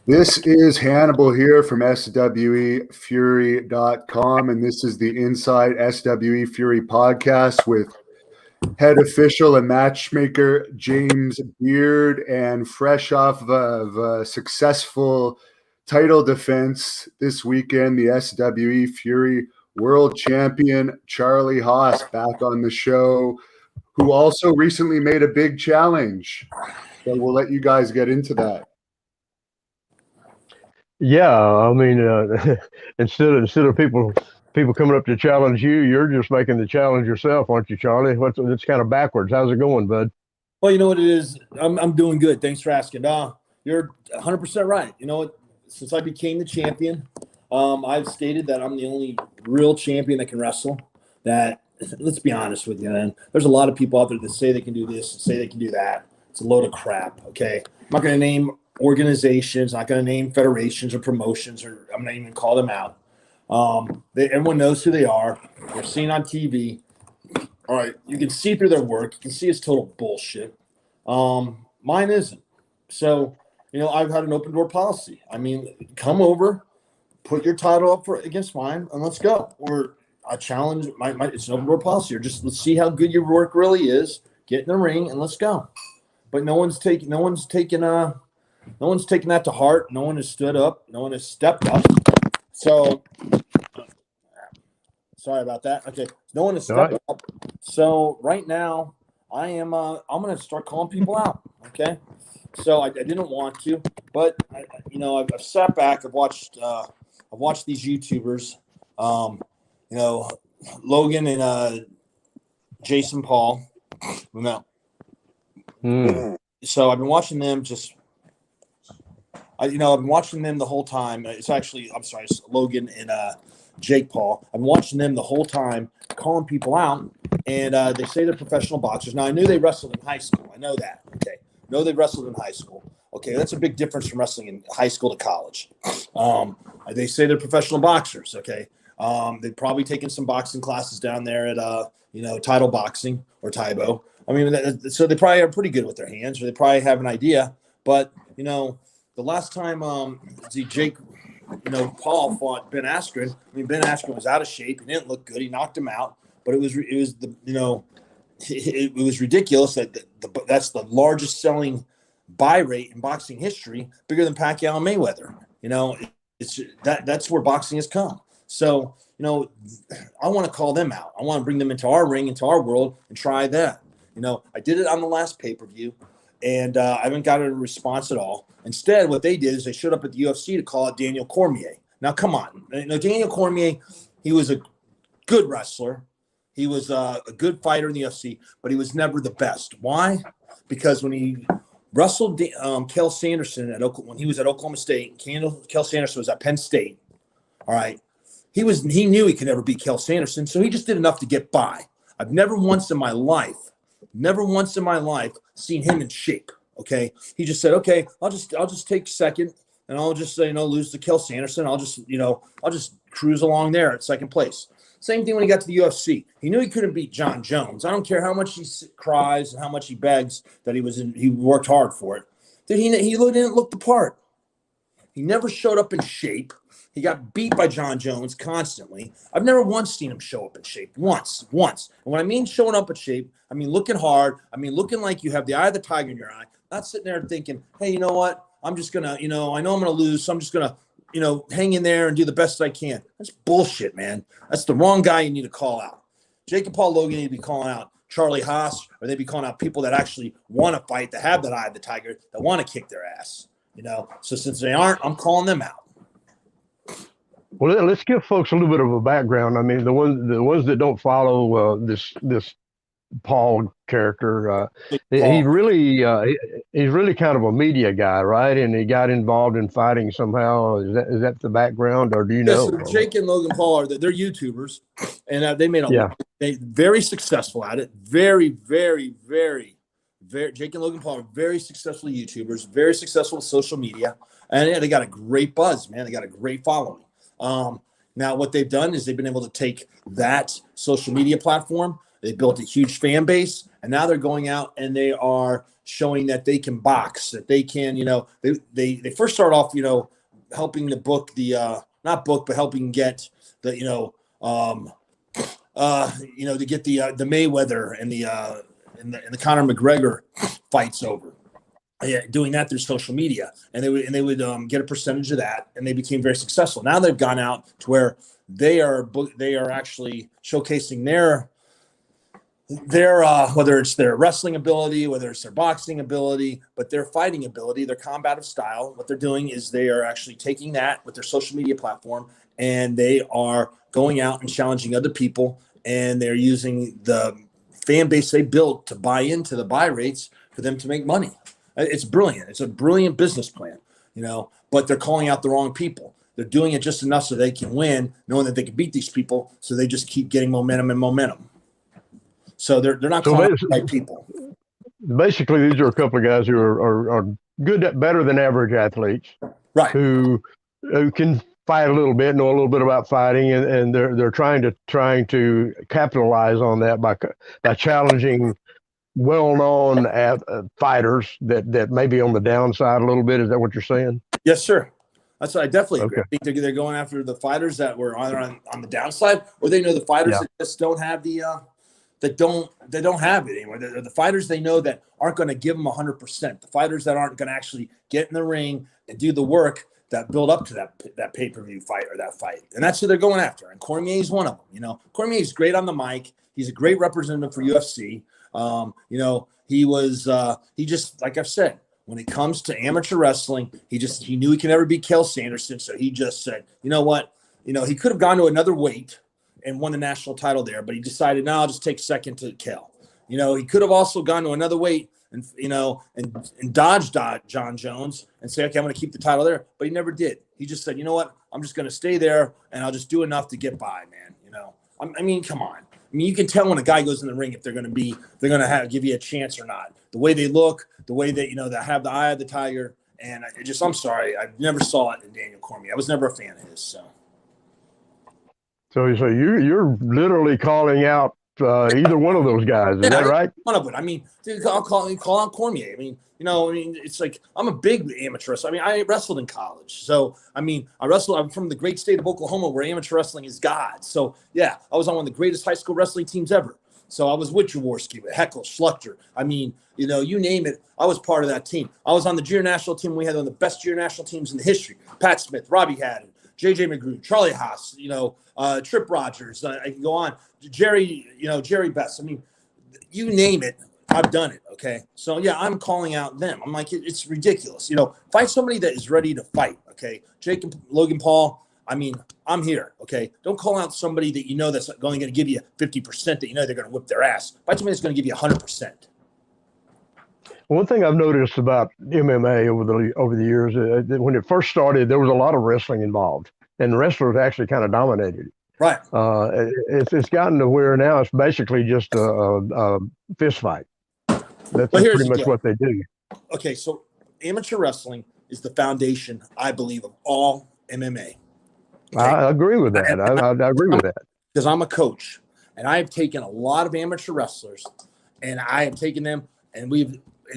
This is Hannibal here from SWEFury.com, and this is the Inside SWE Fury Podcast with head official and matchmaker James Beard, and fresh off of a successful title defense this weekend, the SWE Fury World Champion Charlie Haas back on the show, who also recently made a big challenge. So we'll let you guys get into that. Yeah, I mean, instead of people coming up to challenge you, you're just making the challenge yourself, aren't you, Charlie? It's kind of backwards. How's it going, bud? Well, you know what it is. I'm doing good. Thanks for asking. You're 100% right. You know what? Since I became the champion, I've stated that I'm the only real champion that can wrestle. That, let's be honest with you, man. There's a lot of people out there that say they can do this and say they can do that. It's a load of crap. Okay, I'm not going to name organizations, not going to name federations or promotions, or I'm not even call them out. Everyone knows who they are. They're seen on TV. All right, you can see through their work. You can see it's total bullshit. Mine isn't. So, you know, I've had an open door policy. I mean, come over, put your title up against mine, and let's go. Or I challenge it's an open door policy. Or just let's see how good your work really is. Get in the ring and let's go. But no one's taking that to heart. No one has stood up. No one has stepped up. So, sorry about that. Okay, no one has stepped up. So right now, I'm going to start calling people out. Okay, so I didn't want to, but I've sat back. I've watched these YouTubers. Logan and Jason Paul. So I've been watching them I've been watching them the whole time. It's Logan and Jake Paul. I've been watching them the whole time, calling people out, and they say they're professional boxers. Now, I knew they wrestled in high school. I know that. Okay. Know they wrestled in high school. Okay, that's a big difference from wrestling in high school to college. They say they're professional boxers. Okay. They've probably taken some boxing classes down there at, Title Boxing or Taibo. I mean, so they probably are pretty good with their hands, or they probably have an idea. But, the last time Jake, Paul fought Ben Askren. I mean, Ben Askren was out of shape. He didn't look good. He knocked him out. But it was ridiculous that that's the largest selling buy rate in boxing history, bigger than Pacquiao and Mayweather. That's where boxing has come. So, I want to call them out. I want to bring them into our ring, into our world, and try that. I did it on the last pay-per-view, and I haven't got a response at all. Instead, what they did is they showed up at the UFC to call out Daniel Cormier. Now, come on. Daniel Cormier, he was a good wrestler. He was a good fighter in the UFC, but he was never the best. Why? Because when he wrestled Cael Sanderson when he was at Oklahoma State, Cael Sanderson was at Penn State, all right, he knew he could never beat Cael Sanderson, so he just did enough to get by. I've never once in my life seen him in shape. Okay, he just said, okay, I'll just take second, and I'll just lose to Cael Sanderson. I'll just cruise along there at second place. Same thing when he got to the UFC. He knew he couldn't beat John Jones. I don't care how much he cries and how much he begs that he worked hard for it. That he didn't look the part. He never showed up in shape. He got beat by John Jones constantly. I've never once seen him show up in shape. Once. And when I mean showing up in shape, I mean looking hard. I mean looking like you have the eye of the tiger in your eye. Not sitting there thinking, hey, you know what? I'm just going to, I know I'm going to lose, so I'm just going to, hang in there and do the best I can. That's bullshit, man. That's the wrong guy you need to call out. Jake and Paul Logan need to be calling out Charlie Haas, or they'd be calling out people that actually want to fight, that have that eye of the tiger, that want to kick their ass. So since they aren't, I'm calling them out. Well, let's give folks a little bit of a background. I mean, the ones that don't follow this Paul character, he's really kind of a media guy, right? And he got involved in fighting somehow. Is that the background, or do you know? So Jake and Logan Paul they're YouTubers, and they made very successful at it. Very, very, very, very. Jake and Logan Paul are very successful YouTubers, very successful with social media, and they got a great buzz, man. They got a great following. Now what they've done is they've been able to take that social media platform. They built a huge fan base, And now they're going out and they are showing that they can box, that they can, they first start off, helping to book not book, but helping get the, to get the Mayweather and the Conor McGregor fights over. Yeah, doing that through social media, and they would get a percentage of that, and they became very successful. Now they've gone out to where they are actually showcasing their whether it's their wrestling ability, whether it's their boxing ability, but their fighting ability, their combative style. What they're doing is they are actually taking that with their social media platform, and they are going out and challenging other people, and they're using the fan base they built to buy into the buy rates for them to make money. It's brilliant. It's a brilliant business plan, but they're calling out the wrong people. They're doing it just enough so they can win, knowing that they can beat these people. So they just keep getting momentum. So they're not calling out the right people. Basically, these are a couple of guys who are good, better than average athletes, right? Who can fight a little bit, know a little bit about fighting, and they're trying to capitalize on that by challenging well-known fighters that may be on the downside a little bit. Is that what you're saying? Yes, sir. That's what I definitely agree. I think they're going after the fighters that were either on the downside, or they know the fighters that just don't have that don't have it anymore. The fighters they know that aren't going to give them 100%. The fighters that aren't going to actually get in the ring and do the work that build up to that pay-per-view fight or that fight. And that's who they're going after. And Cormier is one of them. Cormier is great on the mic. He's a great representative for UFC. He just, like I've said, when it comes to amateur wrestling, he knew he could never beat Cael Sanderson. So he just said, you know what? He could have gone to another weight and won the national title there, but he decided, no, I'll just take second to Cael. He could have also gone to another weight and dodged John Jones and say, okay, I'm going to keep the title there. But he never did. He just said, you know what? I'm just going to stay there and I'll just do enough to get by, man. I mean, come on. I mean, you can tell when a guy goes in the ring if they're going to give you a chance or not. The way they look, the way that that have the eye of the tiger, and I'm sorry, I never saw it in Daniel Cormier. I was never a fan of his. So you're literally calling out either one of those guys. Is that right? One of it. I mean, dude, I'll call out Cormier. I mean, it's like I'm a big amateur wrestler. I mean, I wrestled in college. So, I mean, I'm from the great state of Oklahoma where amateur wrestling is God. So, yeah, I was on one of the greatest high school wrestling teams ever. So I was with Jaworski, with Heckle, Schluchter. I mean, you name it, I was part of that team. I was on the junior national team. We had one of the best junior national teams in the history. Pat Smith, Robbie Haddon, J.J. McGrew, Charlie Haas, Trip Rogers. I can go on. Jerry Best. I mean, you name it, I've done it. Okay. So yeah, I'm calling out them. I'm like, it's ridiculous. Fight somebody that is ready to fight. Okay. Jake and Logan Paul. I mean, I'm here. Okay. Don't call out somebody that that's only going to give you 50% that they're going to whip their ass. Fight somebody that's going to give you 100%. One thing I've noticed about MMA over the years, when it first started, there was a lot of wrestling involved, and wrestlers actually kind of dominated it. Right. It's gotten to where now it's basically just a fist fight. That's pretty much what they do. Okay, so amateur wrestling is the foundation, I believe, of all MMA. Okay? I agree with that. I agree with that. Because I'm a coach, and I have taken a lot of amateur wrestlers, and I have taken them, and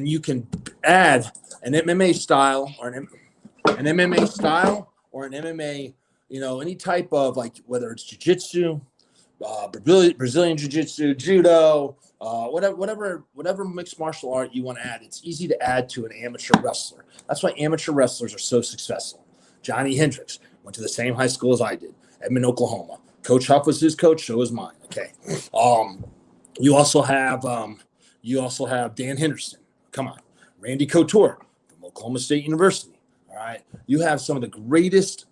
you can add an MMA style or an MMA style or an MMA, any type of, like, whether it's jiu-jitsu, Brazilian jiu-jitsu, judo, whatever mixed martial art you want to add. It's easy to add to an amateur wrestler. That's why amateur wrestlers are so successful. Johnny Hendricks went to the same high school as I did, Edmond, Oklahoma. Coach Huff was his coach, so was mine. Okay. You also have Dan Henderson. Come on. Randy Couture from Oklahoma State University. All right. You have some of the greatest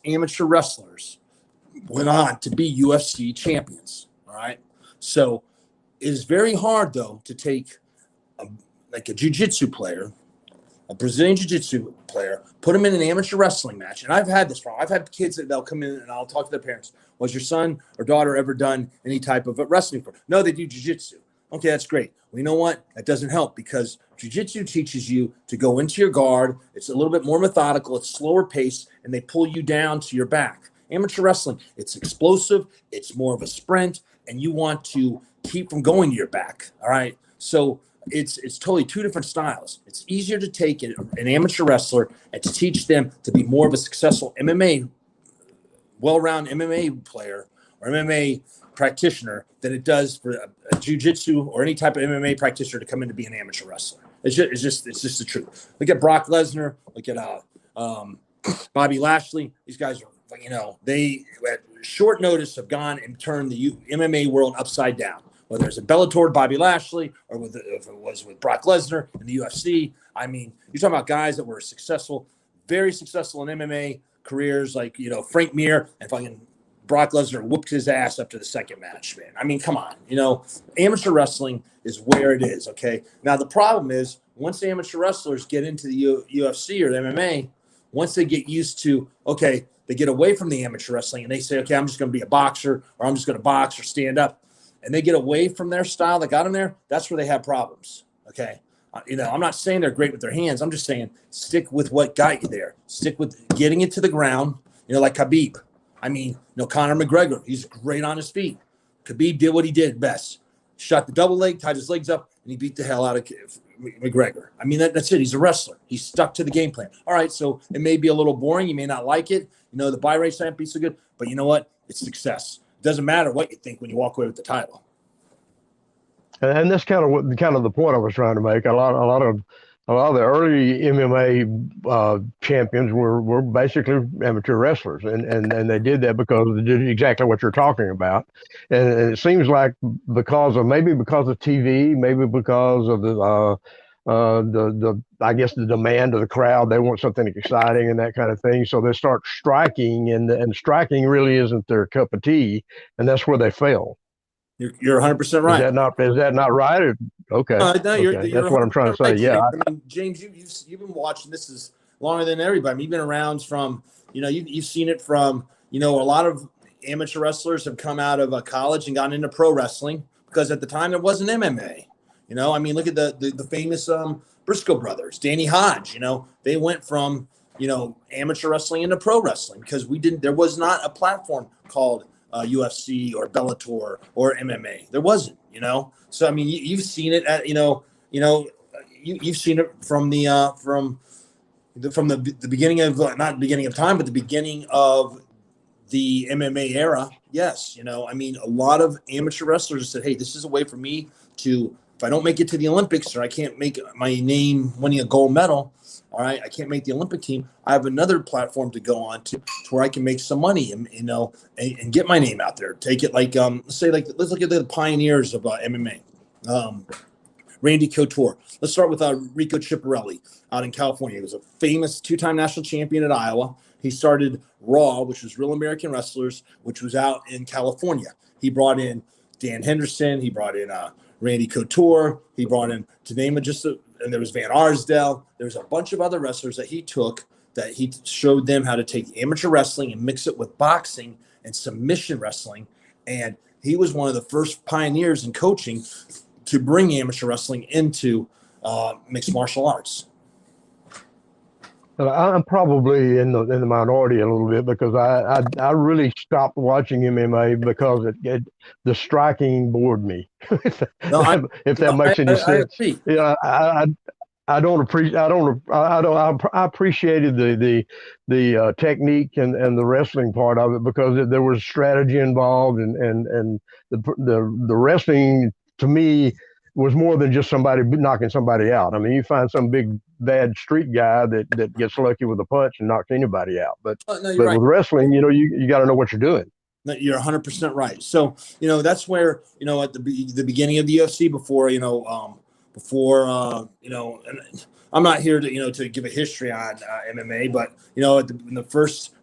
amateur wrestlers went on to be UFC champions. All right. So it is very hard, though, to take a jiu-jitsu player, a Brazilian jiu-jitsu player, put them in an amateur wrestling match. And I've had this problem. I've had kids that they'll come in and I'll talk to their parents. Was your son or daughter ever done any type of wrestling? No, they do jiu-jitsu. Okay, that's great. Well, you know what? That doesn't help because jiu-jitsu teaches you to go into your guard. It's a little bit more methodical. It's slower pace, and they pull you down to your back. Amateur wrestling, it's explosive. It's more of a sprint, and you want to keep from going to your back. All right. So it's totally two different styles. It's easier to take an amateur wrestler and to teach them to be more of a successful MMA, well-rounded MMA player or MMA practitioner than it does for a jiu-jitsu or any type of MMA practitioner to come in to be an amateur wrestler. It's just the truth. Look at Brock Lesnar. Look at Bobby Lashley. These guys are, they at short notice have gone and turned the MMA world upside down. Whether it's a Bellator, Bobby Lashley, or if it was with Brock Lesnar in the UFC. I mean, you're talking about guys that were successful, very successful in MMA careers, like, Frank Mir and fucking Brock Lesnar whooped his ass up to the second match, man. I mean, come on. Amateur wrestling is where it is, okay? Now, the problem is once the amateur wrestlers get into the UFC or the MMA, once they get used to, okay, they get away from the amateur wrestling and they say, okay, I'm just going to be a boxer or I'm just going to box or stand up. And they get away from their style that got them there, that's where they have problems, okay? I'm not saying they're great with their hands. I'm just saying stick with what got you there. Stick with getting it to the ground, like Khabib. I mean, Conor McGregor, he's great on his feet. Khabib did what he did best. Shot the double leg, tied his legs up, and he beat the hell out of McGregor. I mean, that's it. He's a wrestler. He's stuck to the game plan. All right, so it may be a little boring. You may not like it. The buy rates might be so good. But you know what? It's success. It doesn't matter what you think when you walk away with the title. And that's kind of the point I was trying to make. A lot of the early MMA champions were basically amateur wrestlers, and they did that because they did exactly what you're talking about. And it seems like because of TV, maybe because of the I guess the demand of the crowd, they want something exciting and that kind of thing. So they start striking, and striking really isn't their cup of tea, and that's where they fail. You're 100% right. Is that not right? Okay. No, okay. That's what I'm trying to say. Right, yeah. I mean, James, you've been watching this is longer than everybody. I mean, you've been around from, you've seen it from, a lot of amateur wrestlers have come out of college and gotten into pro wrestling because at the time there wasn't MMA. I mean, look at the famous Briscoe brothers, Danny Hodge. They went from amateur wrestling into pro wrestling because there was not a platform called UFC or Bellator or MMA. There wasn't, So I mean, you've seen it at you've seen it from the beginning of not beginning of time, but the beginning of the MMA era. Yes, I mean, a lot of amateur wrestlers said, "Hey, this is a way for me to, if I don't make it to the Olympics or I can't make my name winning a gold medal, all right, I can't make the Olympic team, I have another platform to go on to where I can make some money and and get my name out there. Take it like let's look at the pioneers of MMA. Randy Couture. Let's start with Rico Chiapparelli out in California. He was a famous two-time national champion at Iowa. He started Raw, which was Real American Wrestlers, which was out in California. He brought in Dan Henderson. He brought in Randy Couture. He brought in, to name it and there was Van Arsdale. There's a bunch of other wrestlers that he took that he showed them how to take amateur wrestling and mix it with boxing and submission wrestling. And he was one of the first pioneers in coaching to bring amateur wrestling into mixed martial arts. I'm probably in the minority a little bit because I really stopped watching MMA because the striking bored me. if that makes any sense. I appreciated the technique and the wrestling part of it because there was strategy involved and the wrestling to me was more than just somebody knocking somebody out. I mean, you find some big bad street guy that gets lucky with a punch and knocks anybody out. But right. With wrestling, you got to know what you're doing. No, you're 100% right. So, that's where, at the beginning of the UFC before and I'm not here to, to give a history on MMA, but,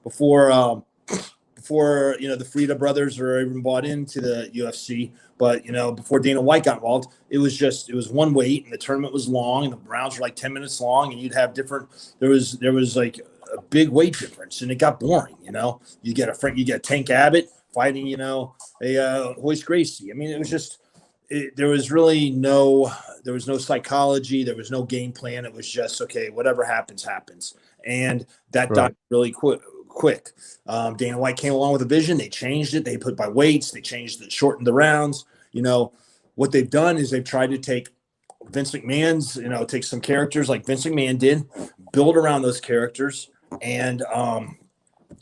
before the Frida brothers were even bought into the UFC, but before Dana White got involved, it was one weight and the tournament was long and the rounds were like 10 minutes long and you'd have there was like a big weight difference and it got boring. You get Tank Abbott fighting a Hoist Gracie. I mean, it was just there was no psychology, there was no game plan. It was just okay, whatever happens, and that right. died really quick. Dana White came along with a vision. They changed it. They put by weights. They changed it, shortened the rounds. what they've done is they've tried to take Vince McMahon's, take some characters like Vince McMahon did, build around those characters, and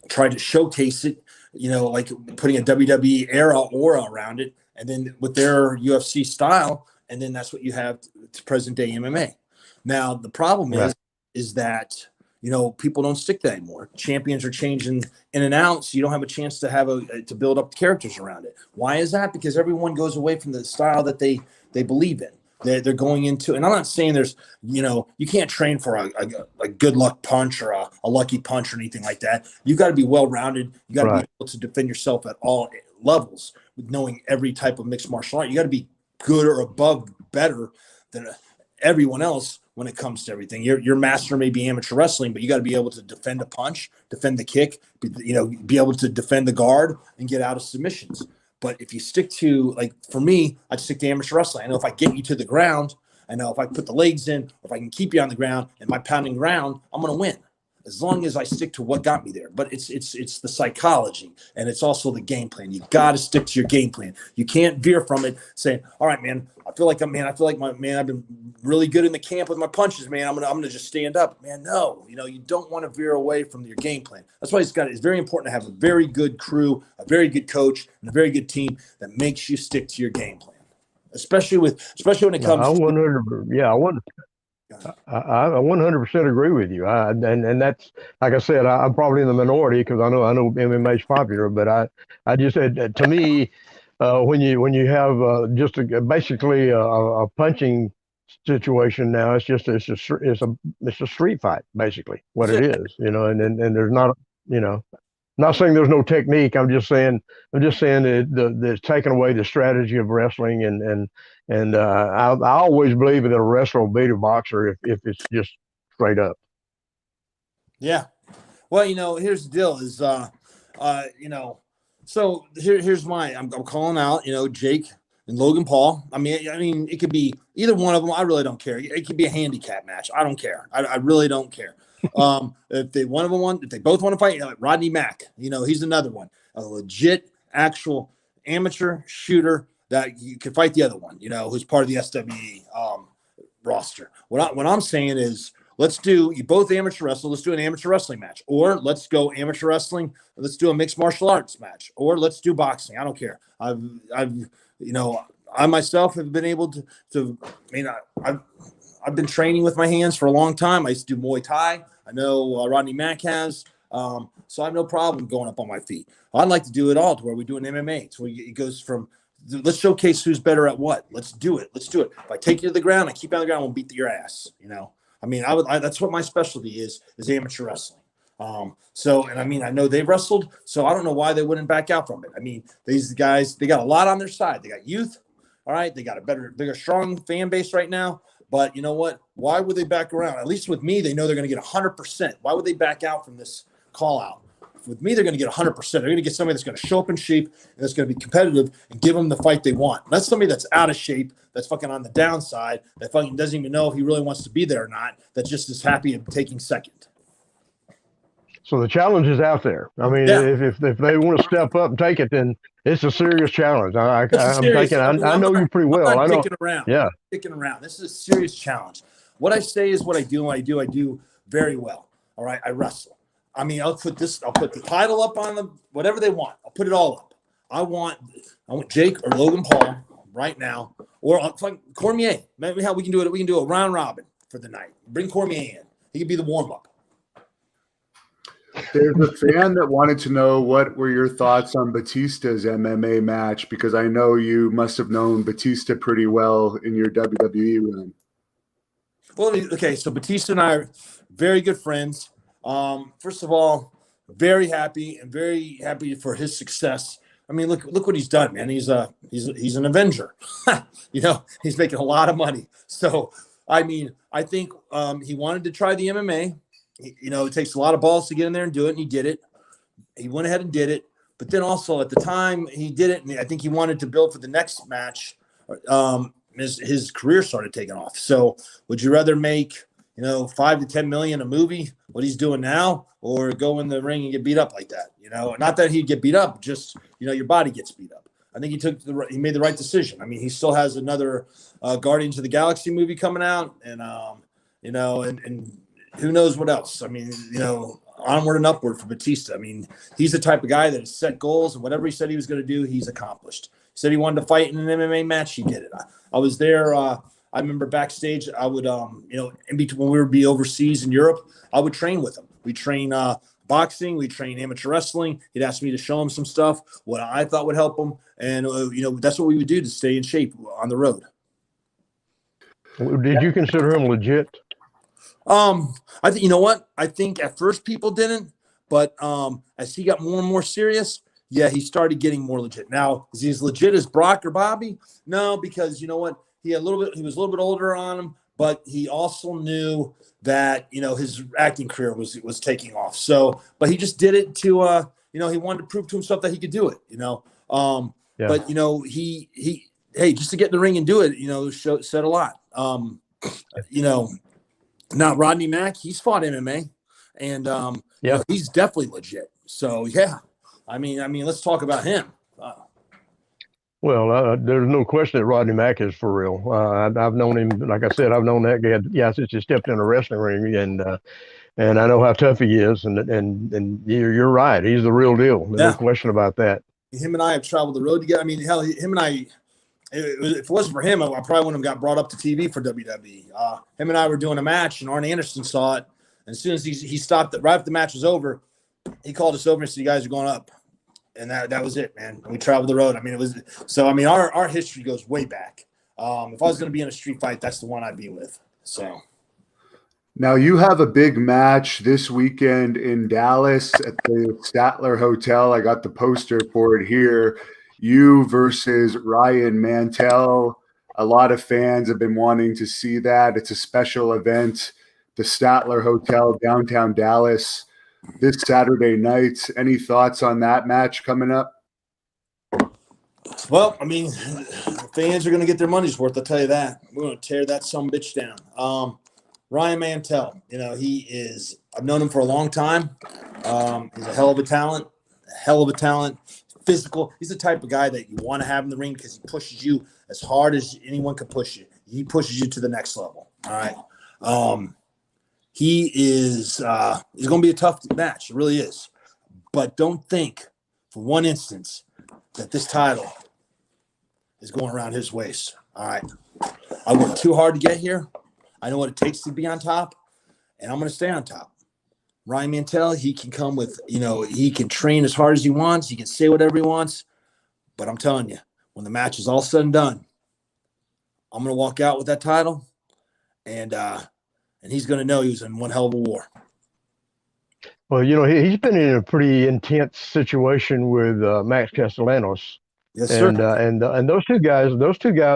try to showcase it, like putting a WWE era aura around it, and then with their UFC style, and then that's what you have to present day MMA. Now the problem is that people don't stick that anymore. Champions are changing in and out, so you don't have a chance to to build up the characters around it. Why is that? Because everyone goes away from the style that they believe in. They're going into, and I'm not saying there's, you can't train for a good luck punch or a lucky punch or anything like that. You got to be well-rounded. You got to be able to defend yourself at all levels with knowing every type of mixed martial art. You got to be good or above better than everyone else when it comes to everything. Your master may be amateur wrestling, but you got to be able to defend a punch, defend the kick, be able to defend the guard and get out of submissions. But if you stick to, like, for me, I'd stick to amateur wrestling. I know if I get you to the ground, I know if I put the legs in, or if I can keep you on the ground and my pounding ground, I'm going to win as long as I stick to what got me there. But it's the psychology, and it's also the game plan. You got to stick to your game plan. You can't veer from it saying, all right, man, I feel like I've been really good in the camp with my punches, man. I'm gonna just stand up, man. No, you don't want to veer away from your game plan. That's why it's very important to have a very good crew, a very good coach, and a very good team that makes you stick to your game plan, especially when it comes. I 100% agree with you. And that's, like I said, I'm probably in the minority because I know MMA is popular, but I just said, to me, when you have basically a punching situation now, it's a street fight, basically what it is, and there's not, not saying there's no technique. I'm just saying that it's taken away the strategy of wrestling, and I always believe that a wrestler will beat a boxer if it's just straight up. Yeah. Well, here's the deal is, so here's I'm calling out, Jake and Logan Paul. I mean, it could be either one of them. I really don't care. It could be a handicap match. I don't care. I really don't care. If they both want to fight, Rodney Mack, he's another one, a legit actual amateur shooter that you can fight the other one, who's part of the SWE roster. What I'm saying is, you both amateur wrestle. Let's do an amateur wrestling match, or let's go amateur wrestling. Let's do a mixed martial arts match, or let's do boxing. I don't care. I myself have been able to. I've been training with my hands for a long time. I used to do Muay Thai. I know Rodney Mack has. So I have no problem going up on my feet. I'd like to do it all to where we do an MMA. So it goes from, let's showcase who's better at what. Let's do it. If I take you to the ground, I keep you on the ground, I won't beat your ass. That's what my specialty is amateur wrestling. I know they've wrestled, so I don't know why they wouldn't back out from it. These guys, they got a lot on their side. They got youth. All right. They got a bigger, strong fan base right now. But you know what? Why would they back around? At least with me, they know they're going to get 100%. Why would they back out from this call out? With me, they're going to get 100%. They're going to get somebody that's going to show up in shape and that's going to be competitive and give them the fight they want. That's somebody that's out of shape, that's fucking on the downside, that fucking doesn't even know if he really wants to be there or not, that just is happy of taking second. So the challenge is out there. If they want to step up and take it, then it's a serious challenge. I know you pretty well. I'm not kicking around. Yeah, kicking around. This is a serious challenge. What I say is what I do. And I do very well. All right, I wrestle. I'll put the title up on them, whatever they want. I'll put it all up. I want Jake or Logan Paul right now, or like Cormier. Maybe how we can do it. We can do a round robin for the night. Bring Cormier in. He can be the warm up. There's a fan that wanted to know what were your thoughts on Batista's MMA match, because I know you must have known Batista pretty well in your WWE run. Well, okay, so Batista and I are very good friends. First of all, very happy for his success. Look what he's done, man. He's an Avenger. He's making a lot of money. So, I think he wanted to try the MMA. It takes a lot of balls to get in there and do it, and he did it. He went ahead and did it. But then also at the time he did it, and I think he wanted to build for the next match. His career started taking off. So would you rather make, $5 to $10 million a movie, what he's doing now, or go in the ring and get beat up like that? Not that he'd get beat up, just, your body gets beat up. I think he made the right decision. I mean, he still has another Guardians of the Galaxy movie coming out, and and who knows what else. I mean, onward and upward for Batista. I mean, he's the type of guy that has set goals, and whatever he said he was going to do, he's accomplished. He said he wanted to fight in an MMA match, he did it. I was there. I remember backstage, I would, in between when we would be overseas in Europe, I would train with him. We train boxing, we train amateur wrestling. He'd ask me to show him some stuff, what I thought would help him, and that's what we would do to stay in shape on the road. Did you consider him legit? I think, you know what? I think at first people didn't, but as he got more and more serious, yeah, he started getting more legit. Now, is he as legit as Brock or Bobby? No, because you know what? He was a little bit older on him, but he also knew that, his acting career was taking off. So, but he just did it to, he wanted to prove to himself that he could do it, Yeah. But, hey, just to get in the ring and do it, said a lot. Now Rodney Mack, he's fought MMA, and he's definitely legit. So yeah, I mean, let's talk about him. Well, there's no question that Rodney Mack is for real. I've known him, like I said, I've known that guy since he stepped in a wrestling ring, and I know how tough he is, and you're right, he's the real deal. There's no question about that. Him and I have traveled the road together. I mean, hell, him and I. If it wasn't for him, I probably wouldn't have got brought up to TV for WWE. Him and I were doing a match, and Arn Anderson saw it. And as soon as he stopped it, right after the match was over, he called us over and said, "You guys are going up," and that was it, man. We traveled the road. I mean, it was so. I mean, our history goes way back. If I was going to be in a street fight, that's the one I'd be with. So. Now you have a big match this weekend in Dallas at the Statler Hotel. I got the poster for it here. You versus Ryan Mantell. A lot of fans have been wanting to see that. It's a special event, the Statler Hotel, downtown Dallas, this Saturday night. Any thoughts on that match coming up? Well, I mean, fans are going to get their money's worth. I'll tell you that. We're going to tear that sumbitch down. Ryan Mantell, I've known him for a long time. He's a hell of a talent. Physical. He's the type of guy that you want to have in the ring because he pushes you as hard as anyone can push you. He pushes you to the next level. All right. He is he's going to be a tough match. It really is. But don't think for one instance that this title is going around his waist. All right. I worked too hard to get here. I know what it takes to be on top, and I'm going to stay on top. Ryan Mantell, he can come with, he can train as hard as he wants. He can say whatever he wants. But I'm telling you, when the match is all said and done, I'm going to walk out with that title, and he's going to know he was in one hell of a war. Well, he's been in a pretty intense situation with Max Castellanos. Yes, sir. And those two guys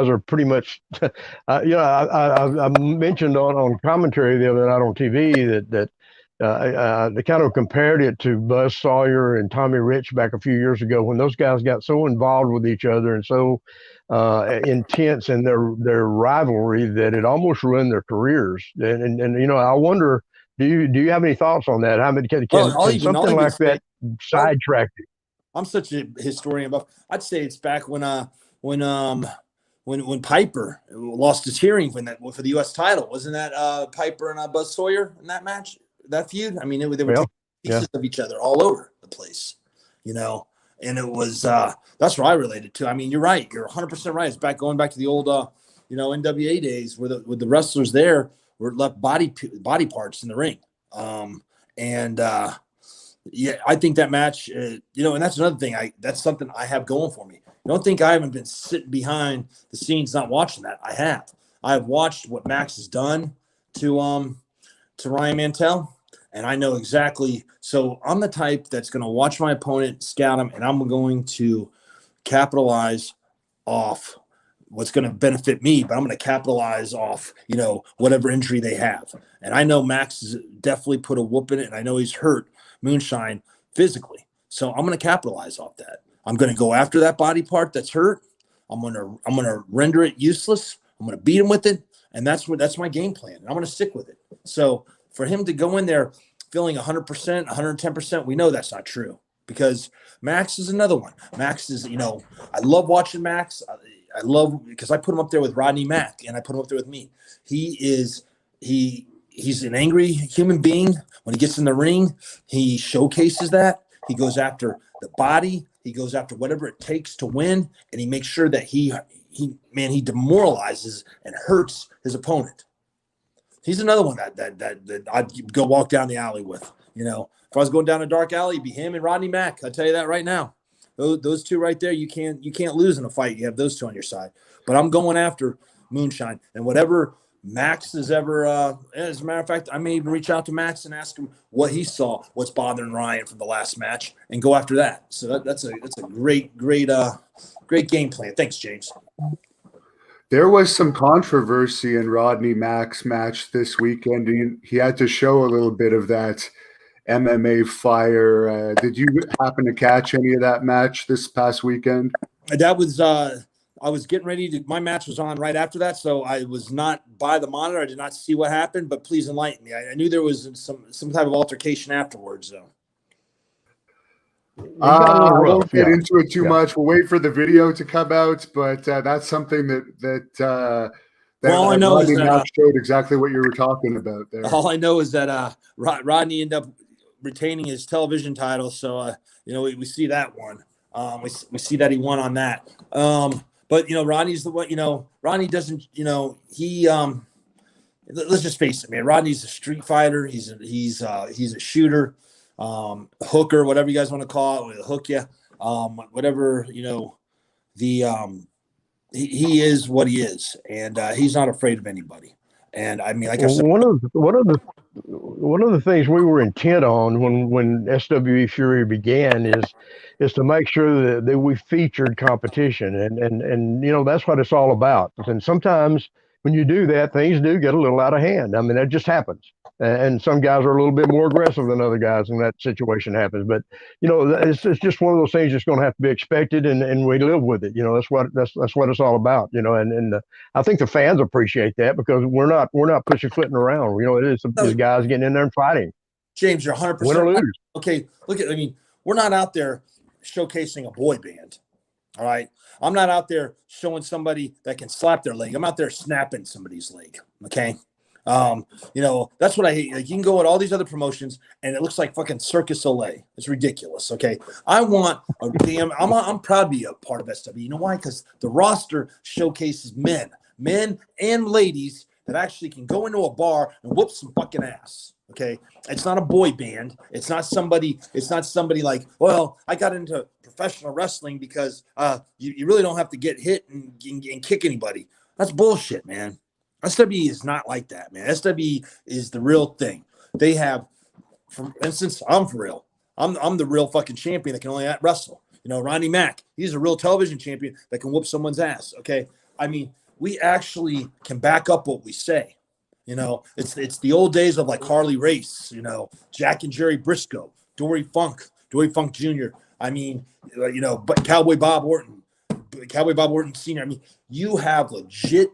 are pretty much, I mentioned on commentary the other night on TV that they kind of compared it to Buzz Sawyer and Tommy Rich back a few years ago when those guys got so involved with each other and so intense in their rivalry that it almost ruined their careers. And I wonder, do you have any thoughts on that? How many can something like that sidetrack you? I'm such a historian, but I'd say it's back when Piper lost his hearing for the U.S. title. Wasn't that Piper and Buzz Sawyer in that match? That feud? I mean, they were taking pieces of each other all over the place, and it was that's what I related to. I mean, you're right. You're 100% right. It's going back to the old, NWA days where the wrestlers there were left body parts in the ring. I think that match, and that's another thing. That's something I have going for me. Don't think I haven't been sitting behind the scenes not watching that. I have. I have watched what Max has done to Ryan Mantell. And I know exactly. So I'm the type that's going to watch my opponent, scout him, and I'm going to capitalize off what's going to benefit me. But I'm going to capitalize off, whatever injury they have. And I know Max has definitely put a whoop in it, and I know he's hurt Moonshine physically. So I'm going to capitalize off that. I'm going to go after that body part that's hurt. I'm going to render it useless. I'm going to beat him with it, and that's my game plan. And I'm going to stick with it. So for him to go in there feeling 100%, 110%, we know that's not true. because Max is another one. Max is, I love watching Max. I love because I put him up there with Rodney Mack, and I put him up there with me. He's an angry human being. When he gets in the ring, he showcases that. He goes after the body. He goes after whatever it takes to win, and he makes sure that he demoralizes and hurts his opponent. He's another one that I'd go walk down the alley with. If I was going down a dark alley, it'd be him and Rodney Mack. I'll tell you that right now. Those two right there, you can't lose in a fight. You have those two on your side. But I'm going after Moonshine, and whatever Max is ever. As a matter of fact, I may even reach out to Max and ask him what he saw, what's bothering Ryan from the last match, and go after that. So that's a great game plan. Thanks, James. There was some controversy in Rodney Mack's match this weekend. He had to show a little bit of that MMA fire. Did you happen to catch any of that match this past weekend? That was I was getting ready to. My match was on right after that, so I was not by the monitor. I did not see what happened, but please enlighten me. I knew there was some type of altercation afterwards, though. I won't get into it too much. We'll wait for the video to come out, but that's something that all I know is that showed exactly what you were talking about there. All I know is that Rodney ended up retaining his television title, so we see that one. We see that he won on that. But Rodney's the one. Rodney doesn't. He. Let's just face it, man. Rodney's a street fighter. He's a shooter. Hooker, whatever you guys want to call it, hook you, whatever, he is what he is, and he's not afraid of anybody. And I mean, like I said, one of the things we were intent on when SWE Fury began is to make sure that we featured competition, and that's what it's all about. And sometimes when you do that, things do get a little out of hand. I mean, that just happens. And some guys are a little bit more aggressive than other guys, and that situation happens. But it's just one of those things that's going to have to be expected, and we live with it. That's what it's all about. And I think the fans appreciate that because we're not pussyfooting around. It's guys getting in there and fighting. James, you're 100% win or lose. Okay, look at. I mean, we're not out there showcasing a boy band. All right, I'm not out there showing somebody that can slap their leg. I'm out there snapping somebody's leg. Okay. That's what I hate. Like, you can go at all these other promotions and it looks like fucking Circus Soleil. It's ridiculous. Okay. I'm proud to be a part of SW. You know why? Because the roster showcases men and ladies that actually can go into a bar and whoop some fucking ass. Okay. It's not a boy band. It's not somebody like, well, I got into professional wrestling because you really don't have to get hit and kick anybody. That's bullshit, man. SWE is not like that, man. SWE is the real thing. They have, for instance, I'm for real. I'm the real fucking champion that can only wrestle. Rodney Mack, he's a real television champion that can whoop someone's ass. Okay. I mean, we actually can back up what we say. It's the old days of like Harley Race, Jack and Jerry Briscoe, Dory Funk Jr. I mean, but Cowboy Bob Orton Sr. I mean, you have legit,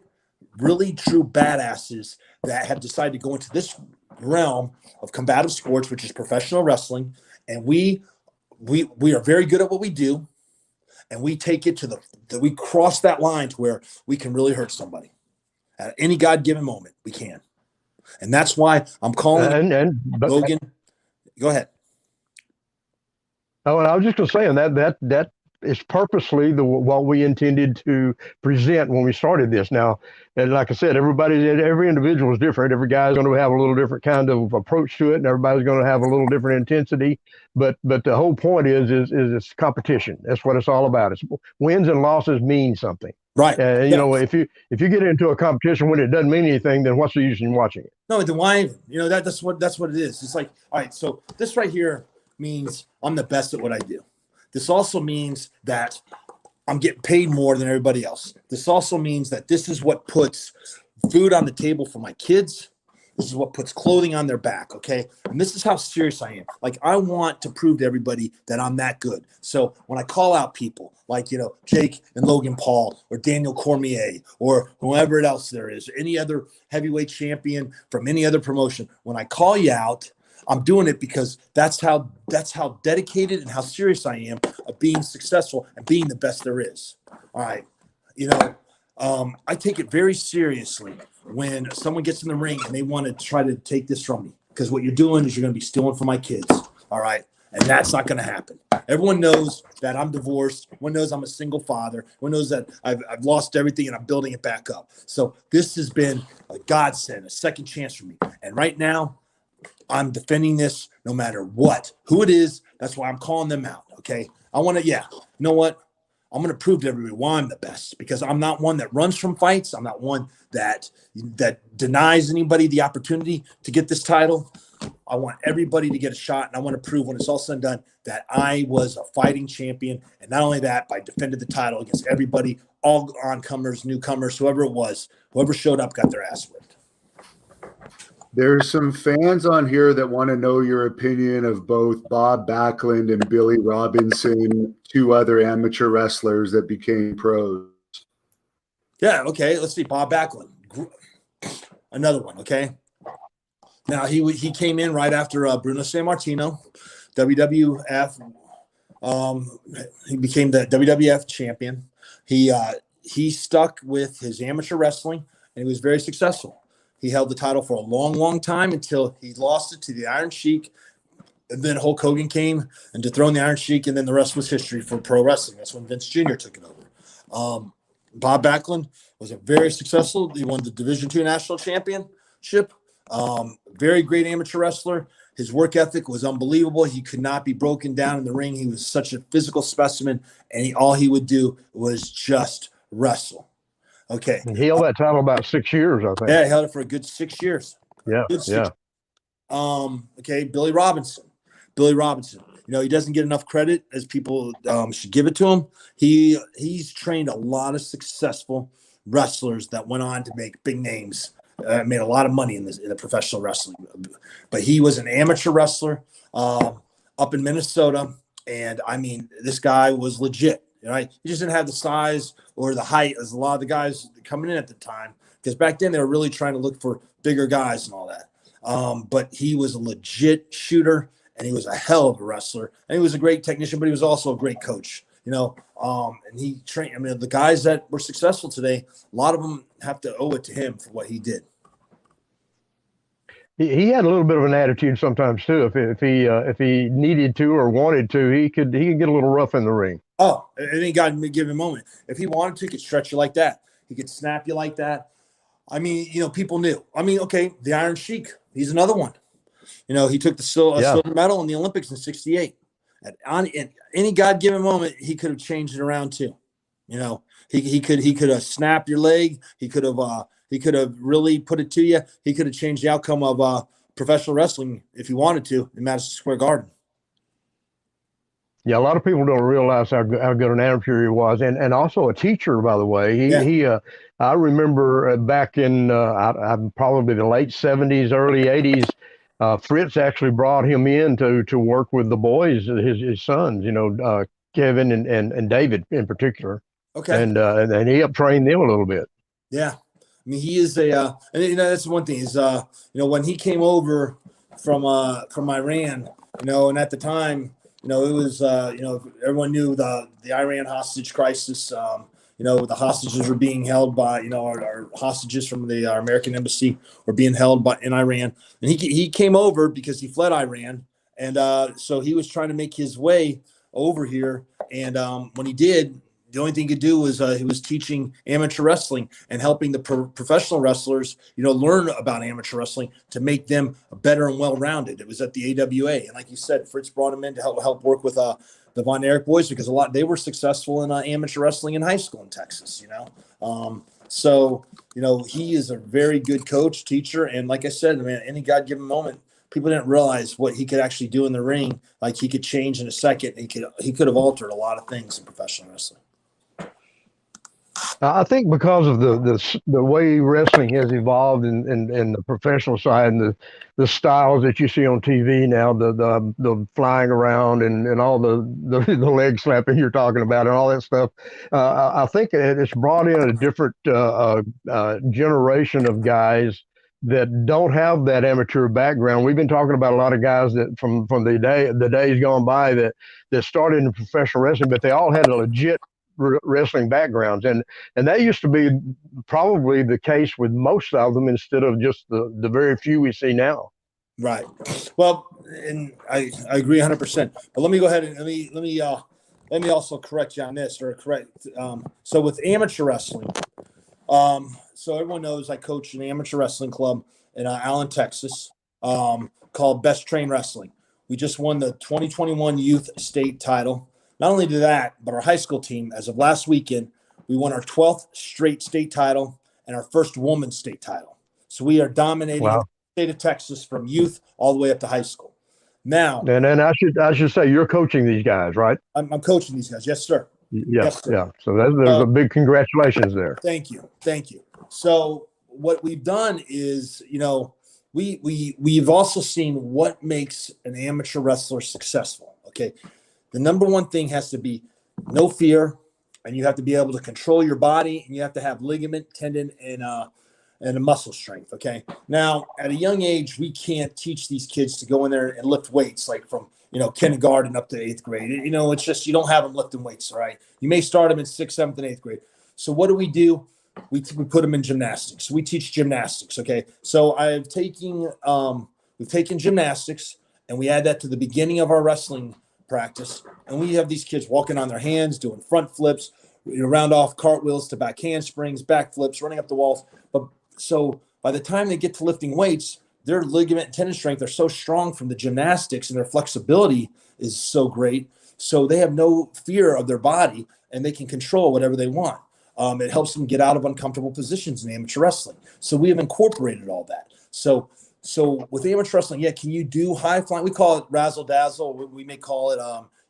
really true badasses that have decided to go into this realm of combative sports, which is professional wrestling, and we are very good at what we do, and we take it to we cross that line to where we can really hurt somebody at any God-given moment. We can, and that's why I'm calling Logan. Go ahead. Oh, and I was just going to say, and that is purposely what we intended to present when we started this. Now, and like I said, every individual is different. Every guy is going to have a little different kind of approach to it, and everybody's going to have a little different intensity. But the whole point is it's competition. That's what it's all about. It's wins and losses mean something, right? And if you get into a competition when it doesn't mean anything, then what's the use in watching it? No, then why? That's what it is. It's like, all right, so this right here means I'm the best at what I do. This also means that I'm getting paid more than everybody else. This also means that this is what puts food on the table for my kids. This is what puts clothing on their back, okay? And this is how serious I am. Like, I want to prove to everybody that I'm that good. So when I call out people like, Jake and Logan Paul or Daniel Cormier or whoever else there is, any other heavyweight champion from any other promotion, when I call you out, I'm doing it because that's how dedicated and how serious I am of being successful and being the best there is. All right. I take it very seriously when someone gets in the ring and they want to try to take this from me, because what you're doing is you're going to be stealing from my kids. All right. And that's not going to happen. Everyone knows that I'm divorced. Everyone knows I'm a single father. Everyone knows that I've lost everything and I'm building it back up. So this has been a godsend, a second chance for me. And right now, I'm defending this no matter who it is. That's why I'm calling them out. Okay. I want to, you know what? I'm going to prove to everybody why I'm the best, because I'm not one that runs from fights. I'm not one that denies anybody the opportunity to get this title. I want everybody to get a shot, and I want to prove when it's all said and done that I was a fighting champion. And not only that, but I defended the title against everybody, all oncomers, newcomers, whoever it was, whoever showed up got their ass whipped. There's some fans on here that want to know your opinion of both Bob Backlund and Billy Robinson, two other amateur wrestlers that became pros. Yeah, okay. Let's see. Bob Backlund, another one, okay? Now, he came in right after Bruno Sammartino, WWF. He became the WWF champion. He stuck with his amateur wrestling, and he was very successful. He held the title for a long, long time until he lost it to the Iron Sheik. And then Hulk Hogan came and dethroned the Iron Sheik, and then the rest was history for pro wrestling. That's when Vince Jr. took it over. Bob Backlund was a very successful. He won the Division II National Championship. Very great amateur wrestler. His work ethic was unbelievable. He could not be broken down in the ring. He was such a physical specimen, and all he would do was just wrestle. Okay. And he held that title about 6 years, I think. Yeah, he held it for a good 6 years. Yeah, yeah. Okay, Billy Robinson. He doesn't get enough credit as people should give it to him. He's trained a lot of successful wrestlers that went on to make big names, made a lot of money in the professional wrestling. But he was an amateur wrestler up in Minnesota, and I mean, this guy was legit. Right? He just didn't have the size or the height as a lot of the guys coming in at the time, because back then they were really trying to look for bigger guys and all that. But he was a legit shooter, and he was a hell of a wrestler, and he was a great technician, but he was also a great coach. And he trained. I mean, the guys that were successful today, a lot of them have to owe it to him for what he did. He had a little bit of an attitude sometimes too. If he needed to or wanted to, he could get a little rough in the ring. Oh, at any given moment, if he wanted to, he could stretch you like that. He could snap you like that. I mean, people knew. I mean, okay, the Iron Sheik, he's another one. He took the silver medal in the Olympics in '68. On any given moment, he could have changed it around too. He could have snapped your leg. He could have really put it to you. He could have changed the outcome of professional wrestling if he wanted to in Madison Square Garden. Yeah, a lot of people don't realize how good an amateur he was, and also a teacher, by the way. I remember back in probably the late '70s, early '80s, Fritz actually brought him in to work with the boys, his sons, Kevin and David in particular. Okay, and he helped train them a little bit. Yeah, I mean, he is and that's one thing is when he came over from Iran, and at the time. It was, everyone knew the Iran hostage crisis. The hostages were being held by, our hostages from our American embassy were being held in Iran. And he came over because he fled Iran. And so he was trying to make his way over here. And when he did, the only thing he could do was he was teaching amateur wrestling and helping the professional wrestlers, learn about amateur wrestling to make them better and well-rounded. It was at the AWA. And like you said, Fritz brought him in to help work with the Von Erich boys, because they were successful in amateur wrestling in high school in Texas, So, he is a very good coach, teacher. And like I said, man, any given moment, people didn't realize what he could actually do in the ring. Like, he could change in a second. He could have altered a lot of things in professional wrestling. I think because of the way wrestling has evolved in the professional side, and the styles that you see on TV now, the flying around and all the leg slapping you're talking about and all that stuff, I think it's brought in a different generation of guys that don't have that amateur background. We've been talking about a lot of guys that from the days gone by that started in professional wrestling, but they all had a legit wrestling backgrounds, and that used to be probably the case with most of them instead of just the very few we see now. Right. Well, and I agree 100%. But let me go ahead and let me also correct you on this, or correct. So with amateur wrestling, so everyone knows I coach an amateur wrestling club in Allen, Texas, called Best Train Wrestling. We just won the 2021 youth state title. Not only did that, but our high school team, as of last weekend, we won our 12th straight state title and our first women's state title. So we are dominating the state of Texas from youth all the way up to high school. Now, and then I should say you're coaching these guys, right? I'm coaching these guys. Yes, sir. Yes, sir. Yeah. So there's a big congratulations there. Thank you. So what we've done is, we've also seen what makes an amateur wrestler successful. Okay. The number one thing has to be no fear, and you have to be able to control your body, and you have to have ligament, tendon, and a muscle strength. Okay. Now, at a young age, we can't teach these kids to go in there and lift weights like from kindergarten up to 8th grade. It's just you don't have them lifting weights. All right. You may start them in 6th, 7th, and 8th grade. So what do? We put them in gymnastics. We teach gymnastics. Okay. So we've taken gymnastics, and we add that to the beginning of our wrestling practice, and we have these kids walking on their hands, doing front flips, round off cartwheels to back handsprings, back flips, running up the walls. But so by the time they get to lifting weights, their ligament and tendon strength are so strong from the gymnastics, and their flexibility is so great. So they have no fear of their body, and they can control whatever they want. It helps them get out of uncomfortable positions in amateur wrestling. So we have incorporated all that. So with amateur wrestling, can you do high flying? We call it razzle dazzle. We may call it,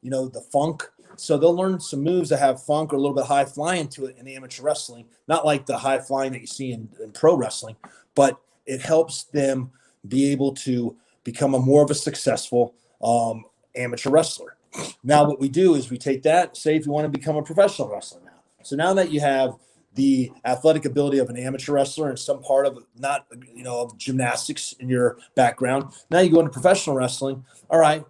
the funk. So they'll learn some moves that have funk or a little bit high flying to it in amateur wrestling, not like the high flying that you see in pro wrestling, but it helps them be able to become more of a successful amateur wrestler. Now, what we do is we take that, say if you want to become a professional wrestler now. So now that you have the athletic ability of an amateur wrestler and some part of of gymnastics in your background, now you go into professional wrestling. All right,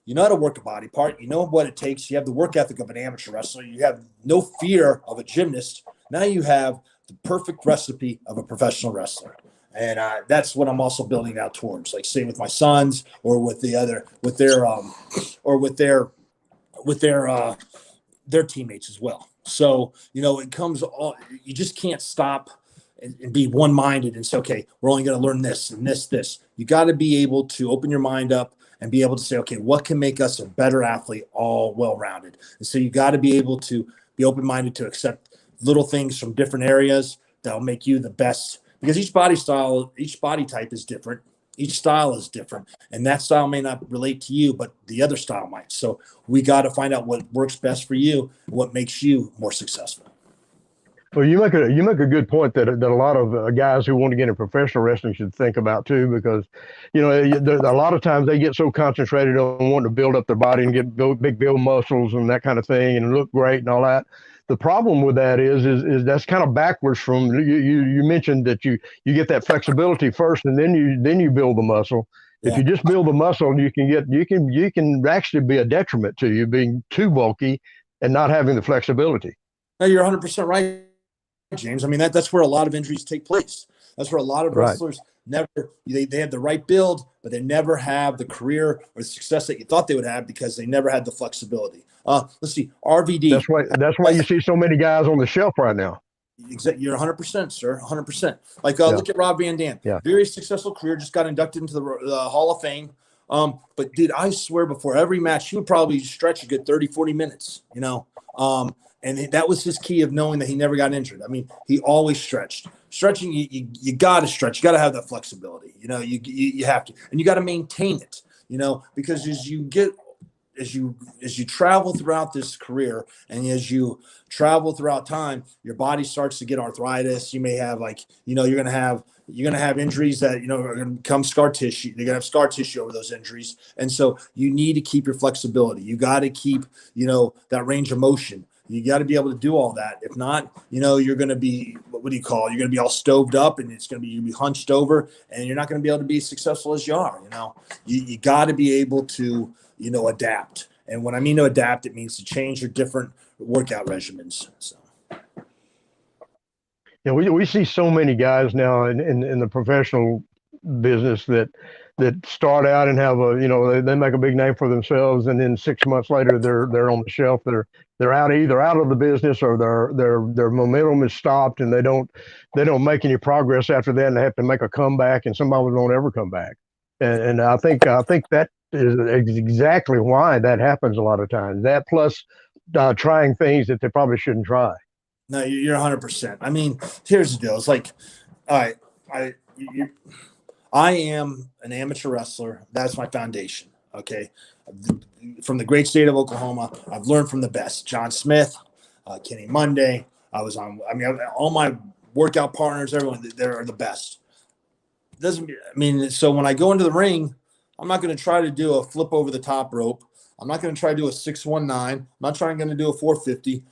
you know how to work a body part. You know what it takes. You have the work ethic of an amateur wrestler. You have no fear of a gymnast. Now you have the perfect recipe of a professional wrestler. And that's what I'm also building out towards, like say with my sons or with their teammates as well. So, it comes all, you just can't stop and be one-minded and say, okay, we're only going to learn this and this. You got to be able to open your mind up and be able to say, okay, what can make us a better athlete, all well-rounded? And so you got to be able to be open-minded to accept little things from different areas that'll make you the best, because each body type is different. Each style is different, and that style may not relate to you, but the other style might. So we got to find out what works best for you, what makes you more successful. Well, you make a good point that a lot of guys who want to get into professional wrestling should think about too, because a lot of times they get so concentrated on wanting to build up their body and get big build muscles and that kind of thing and look great and all that. The problem with that is that's kind of backwards from you mentioned that you get that flexibility first and then you build the muscle. Yeah. If you just build the muscle, you can actually be a detriment to you being too bulky and not having the flexibility. No, you're 100% right, James. I mean that's where a lot of injuries take place. That's where a lot of wrestlers they have the right build, but they never have the career or the success that you thought they would have because they never had the flexibility. Let's see, RVD. That's why you see so many guys on the shelf right now. Exactly, you're 100%, sir. 100%. Like look at Rob Van Dam. Yeah. Very successful career. Just got inducted into the Hall of Fame. But dude, I swear before every match, he would probably stretch a good 30, 40 minutes. And that was his key of knowing that he never got injured. I mean, he always stretched. Stretching, you got to stretch. You got to have that flexibility. You have to, and you got to maintain it. Because as you travel throughout this career and as you travel throughout time, your body starts to get arthritis. You may have you're gonna have injuries that are gonna become scar tissue. They're gonna have scar tissue over those injuries, and so you need to keep your flexibility. You got to keep that range of motion. You got to be able to do all that. If not, you're going to be, what do you call it? You're going to be all stoved up, and you're going to be hunched over, and you're not going to be able to be as successful as you are. You got to be able to, adapt. And when I mean to adapt, it means to change your different workout regimens. So. Yeah, we see so many guys now in the professional business that start out and have they make a big name for themselves, and then 6 months later they're on the shelf. They're either out of the business, or their momentum is stopped, and they don't make any progress after that, and they have to make a comeback, and some of them don't ever come back. And I think that is exactly why that happens a lot of times. That plus trying things that they probably shouldn't try. No, you're 100%. I mean, here's the deal. It's like, all right, I am an amateur wrestler. That's my foundation. Okay. From the great state of Oklahoma, I've learned from the best. John Smith, Kenny Monday. All my workout partners, everyone, they're the best. So when I go into the ring, I'm not going to try to do a flip over the top rope. I'm not going to try to do a 619. I'm not going to do a 450.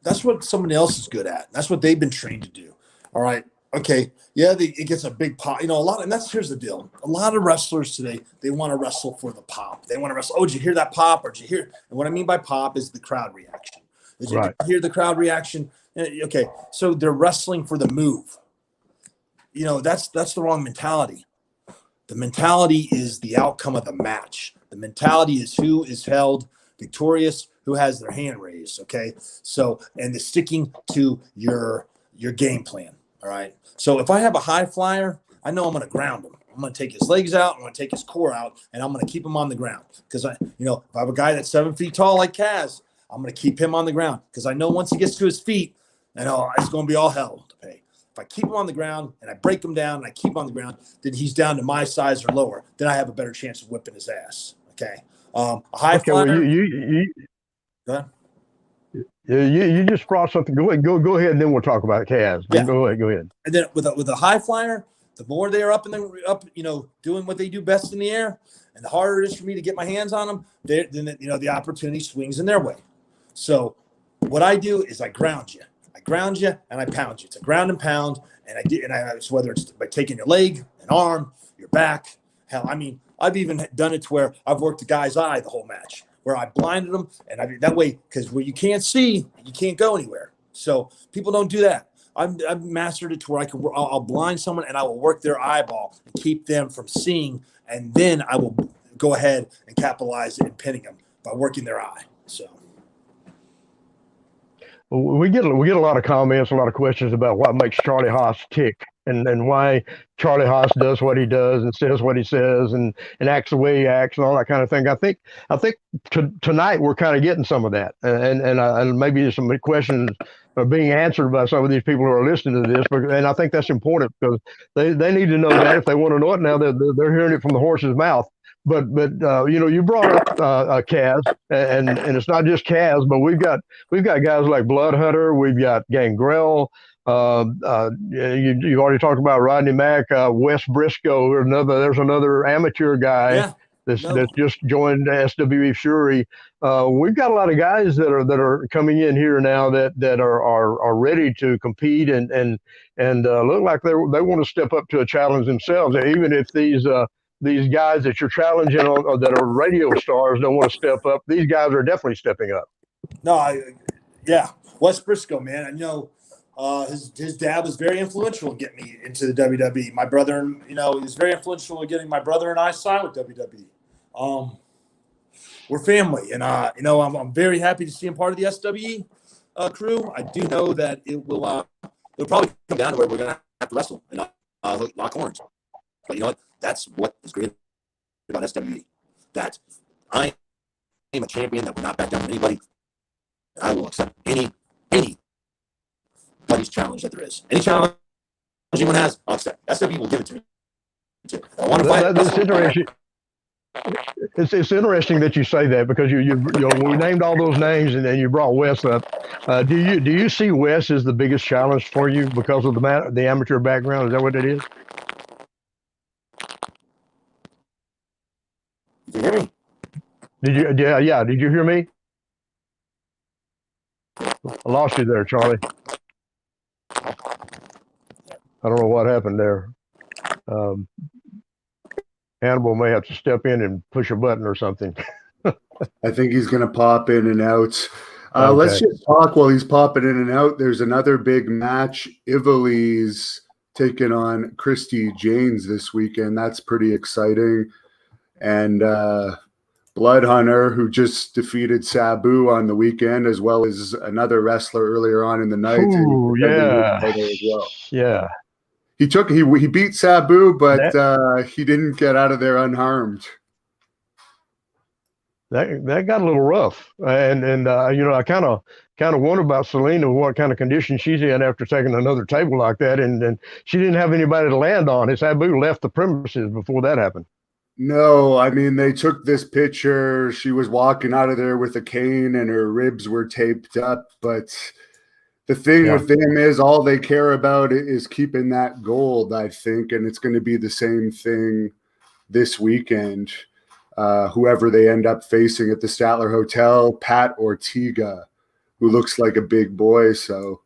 That's what somebody else is good at. That's what they've been trained to do. All right. Okay. Yeah, it gets a big pop. Here's the deal. A lot of wrestlers today, they want to wrestle for the pop. They want to wrestle. Oh, did you hear that pop? Or did you hear? And what I mean by pop is the crowd reaction. Did you hear the crowd reaction? Okay. So they're wrestling for the move. That's the wrong mentality. The mentality is the outcome of the match. The mentality is who is held victorious, who has their hand raised. Okay. So, and the sticking to your game plan. All right. So if I have a high flyer, I know I'm going to ground him. I'm going to take his legs out. I'm going to take his core out, and I'm going to keep him on the ground. Because if I have a guy that's 7 feet tall like Kaz, I'm going to keep him on the ground. Because I know once he gets to his feet, it's going to be all hell to pay. If I keep him on the ground and I break him down and I keep him on the ground, then he's down to my size or lower. Then I have a better chance of whipping his ass. Okay. A high flyer. Well, Go ahead. You just brought something. Go ahead, and then we'll talk about Kaz. Yeah. Go ahead. And then with a high flyer, the more they are up doing what they do best in the air, and the harder it is for me to get my hands on them, then the opportunity swings in their way. So what I do is I ground you. And I pound you. It's a ground and pound, it's whether it's by taking your leg, an arm, your back. Hell, I've even done it to where I've worked a guy's eye the whole match, where I blinded them, and that way, because where you can't see, you can't go anywhere. So people don't do that. I've mastered it to where I'll blind someone, and I will work their eyeball and keep them from seeing, and then I will go ahead and capitalize it and pinning them by working their eye. So we get a lot of comments, a lot of questions about what makes Charlie Haas tick, and why Charlie Haas does what he does and says what he says and acts the way he acts and all that kind of thing. I think tonight we're kind of getting some of that, and maybe some questions are being answered by some of these people who are listening to this. And I think that's important, because they need to know that if they want to know it now. They're hearing it from the horse's mouth. But you brought up Kaz, and it's not just Kaz, but we've got guys like Blood Hunter, we've got Gangrel. You already talked about Rodney Mack, Wes Briscoe. There's another amateur guy that's just joined SWE Fury. We've got a lot of guys that are coming in here now that are ready to compete and look like they want to step up to a challenge themselves, even if these guys that you're challenging that are radio stars don't want to step up. These guys are definitely stepping up. No, Wes Briscoe, man. I know his dad was very influential in getting me into the WWE. My brother, he was very influential in getting my brother and I signed with WWE. We're family, and I'm very happy to see him part of the SWE crew. I do know that it'll probably come down to where we're gonna have to wrestle and lock horns. But you know what? That's what is great about SWE. That I am a champion that will not back down to anybody. I will accept anybody's challenge that there is. Any challenge anyone has, I'll accept. SWE will give it to me. I want to fight. That's interesting. It's interesting that you say that, because we named all those names and then you brought Wes up. Do you see Wes as the biggest challenge for you because of the amateur background? Is that what it is? Did you hear me? Did you hear me? I lost you there, Charlie. I don't know what happened there. Hannibal may have to step in and push a button or something. I think he's going to pop in and out. Okay. Let's just talk while he's popping in and out. There's another big match. Ivali's taking on Christy Janes this weekend. That's pretty exciting. And Blood Hunter, who just defeated Sabu on the weekend, as well as another wrestler earlier on in the night. Ooh, yeah. As well. Yeah. He beat Sabu, but he didn't get out of there unharmed. That got a little rough, and I kind of wonder about Selena, what kind of condition she's in after taking another table like that, and she didn't have anybody to land on. Sabu left the premises before that happened. No, I mean, they took this picture. She was walking out of there with a cane, and her ribs were taped up. But the thing with them is all they care about is keeping that gold, I think, and it's going to be the same thing this weekend. Whoever they end up facing at the Statler Hotel, Pat Ortega, who looks like a big boy. So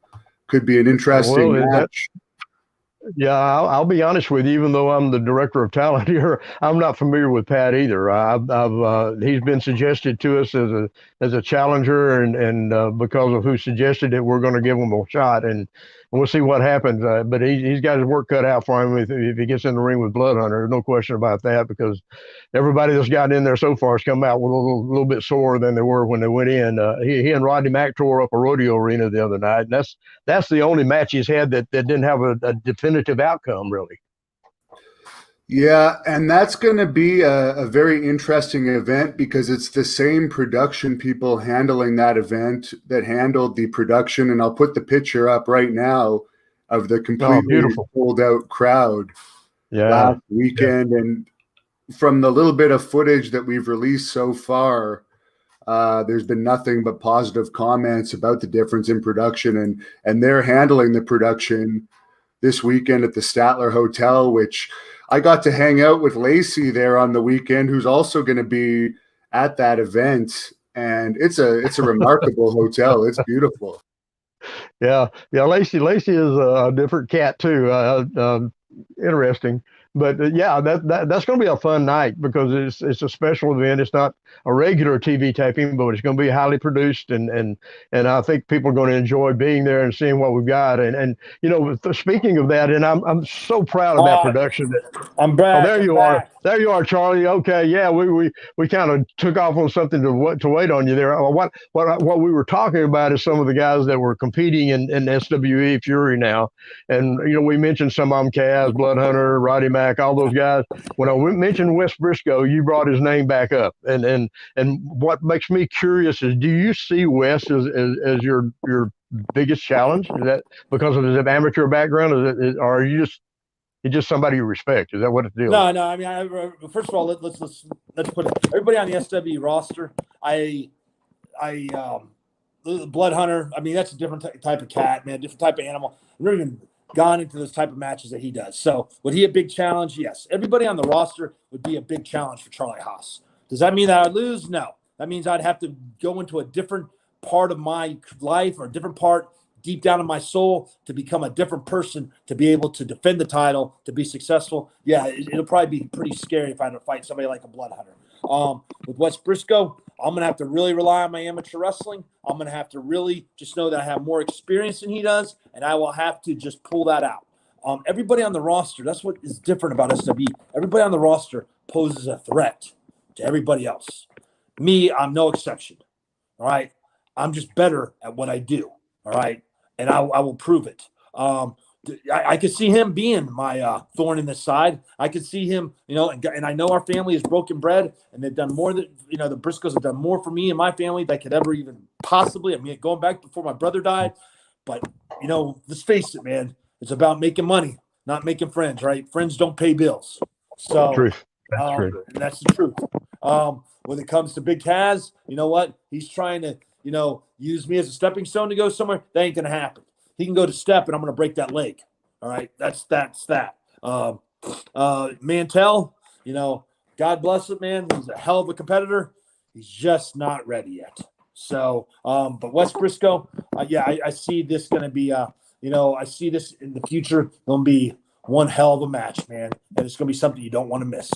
could be an interesting match. I'll be honest with you, even though I'm the director of talent here, I'm not familiar with Pat either. He's been suggested to us as a challenger, and because of who suggested it, we're going to give him a shot, and we'll see what happens. But he's got his work cut out for him if he gets in the ring with Blood Hunter. No question about that, because everybody that's gotten in there so far has come out with a little bit sore than they were when they went in. He and Rodney Mack tore up a rodeo arena the other night, and that's the only match he's had that didn't have a definitive outcome, really. Yeah, and that's going to be a very interesting event because it's the same production people handling that event that handled the production. And I'll put the picture up right now of the completely sold out crowd last weekend. Yeah. And from the little bit of footage that we've released so far, there's been nothing but positive comments about the difference in production. And they're handling the production this weekend at the Statler Hotel, which I got to hang out with Lacey there on the weekend, who's also going to be at that event. And it's a remarkable hotel. It's beautiful. Yeah. Lacey is a different cat too. Interesting. But that's going to be a fun night because it's a special event. It's not a regular TV taping, but it's going to be highly produced, and I think people are going to enjoy being there and seeing what we've got. And speaking of that, and I'm so proud of that production. I'm back. Oh, there you are, Charlie. Okay, yeah, we kind of took off on something to wait on you there. What we were talking about is some of the guys that were competing in SWE Fury now, and we mentioned some of them: Kaz, Blood Hunter, Roddy Mack, all those guys. When I mentioned Wes Briscoe, you brought his name back up, and what makes me curious is, do you see Wes as your biggest challenge? Is that because of his amateur background, or are you just somebody you respect? Is that what it's doing? No. I mean, first of all, let's put everybody on the SWE roster. The Blood Hunter. I mean, that's a different type of cat, man. Different type of animal. I've never even gone into those type of matches that he does. So would he a big challenge? Yes. Everybody on the roster would be a big challenge for Charlie Haas. Does that mean that I'd lose? No. That means I'd have to go into a different part of my life or a different part deep down in my soul to become a different person, to be able to defend the title, to be successful. Yeah, it'll probably be pretty scary if I had to fight somebody like a Blood Hunter. With Wes Briscoe, I'm going to have to really rely on my amateur wrestling. I'm going to have to really just know that I have more experience than he does, and I will have to just pull that out. Everybody on the roster, that's what is different about SWE. Everybody on the roster poses a threat to everybody else. Me, I'm no exception. All right? I'm just better at what I do. All right? And I will prove it. I could see him being my thorn in the side. I could see him, and I know our family is broken bread, and they've done more than, the Briscoes have done more for me and my family than I could ever even possibly. I mean, going back before my brother died. But, let's face it, man, it's about making money, not making friends, right? Friends don't pay bills. So truth. That's true. And that's the truth. When it comes to Big Kaz, you know what? He's trying to, use me as a stepping stone to go somewhere. That ain't going to happen. He can go to step, and I'm going to break that leg. All right, that's that. Mantell, God bless it, man. He's a hell of a competitor. He's just not ready yet. So, but West Briscoe, I see this going to be, I see this in the future going to be one hell of a match, man, and it's going to be something you don't want to miss.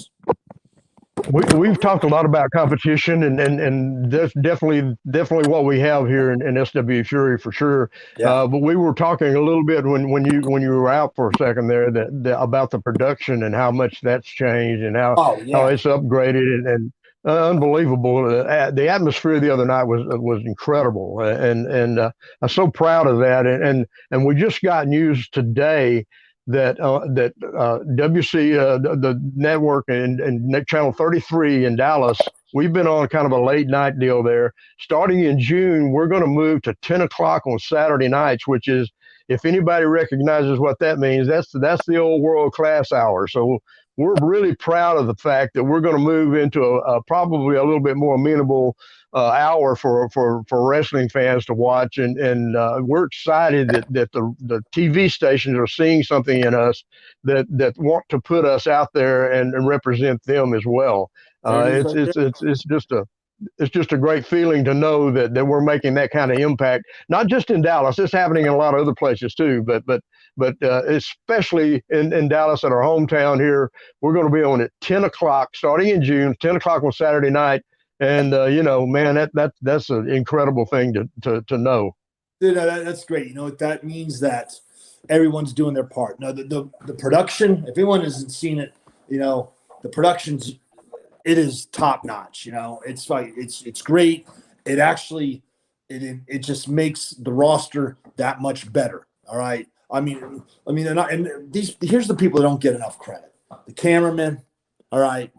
We've talked a lot about competition, and that's definitely what we have here in SWE Fury for sure. Yeah. But we were talking a little bit when you were out for a second there that about the production and how much that's changed and how it's upgraded and unbelievable. The atmosphere the other night was incredible, and I'm so proud of that. And we just got news today that WC, the network and channel 33 in Dallas, we've been on kind of a late night deal there. Starting in June, we're going to move to 10 o'clock on Saturday nights, which is, if anybody recognizes what that means, that's the old world class hour. So we're really proud of the fact that we're going to move into a probably a little bit more amenable hour for wrestling fans to watch, and we're excited that the TV stations are seeing something in us that want to put us out there and represent them as well. It's just a great feeling to know that we're making that kind of impact, not just in Dallas. It's happening in a lot of other places too, but especially in Dallas, in our hometown here. We're going to be on at 10 o'clock starting in June, 10 o'clock on Saturday night. And, man, that's an incredible thing to know. Dude, that's great. You know what that means? That everyone's doing their part. Now, the production, if anyone hasn't seen it, the production's, it is top notch. It's like, it's great. It actually, it just makes the roster that much better. All right. I mean, here's the people that don't get enough credit. The cameramen. All right.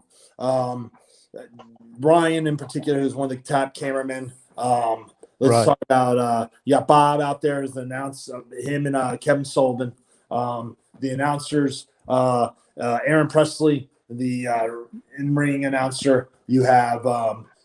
Brian in particular, who's one of the top cameramen. Let's talk about Bob out there as the announcer, him and Kevin Sullivan, the announcers, Aaron Presley, the in-ring announcer. You have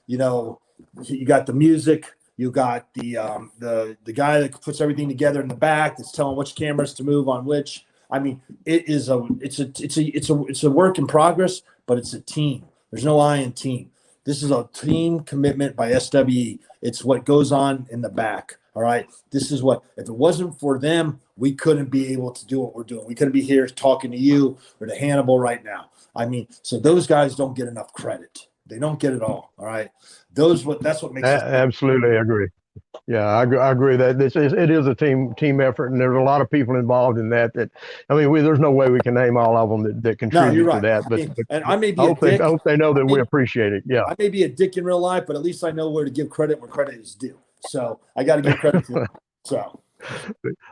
you got the music. You got the guy that puts everything together in the back that's telling which cameras to move on which. I mean, it's a work in progress, but it's a team. There's no I in team. This is a team commitment by SWE. It's what goes on in the back. All right. This is what, if it wasn't for them, we couldn't be able to do what we're doing. We couldn't be here talking to you or to Hannibal right now. I mean, so those guys don't get enough credit. They don't get it all. All right. That's what makes us. Absolutely agree. Yeah, I agree that it is a team effort, and there's a lot of people involved in that. There's no way we can name all of them that contribute to that. But I may be I hope they know that we appreciate it. Yeah, I may be a dick in real life, but at least I know where to give credit where credit is due. So I got to give credit to them. So.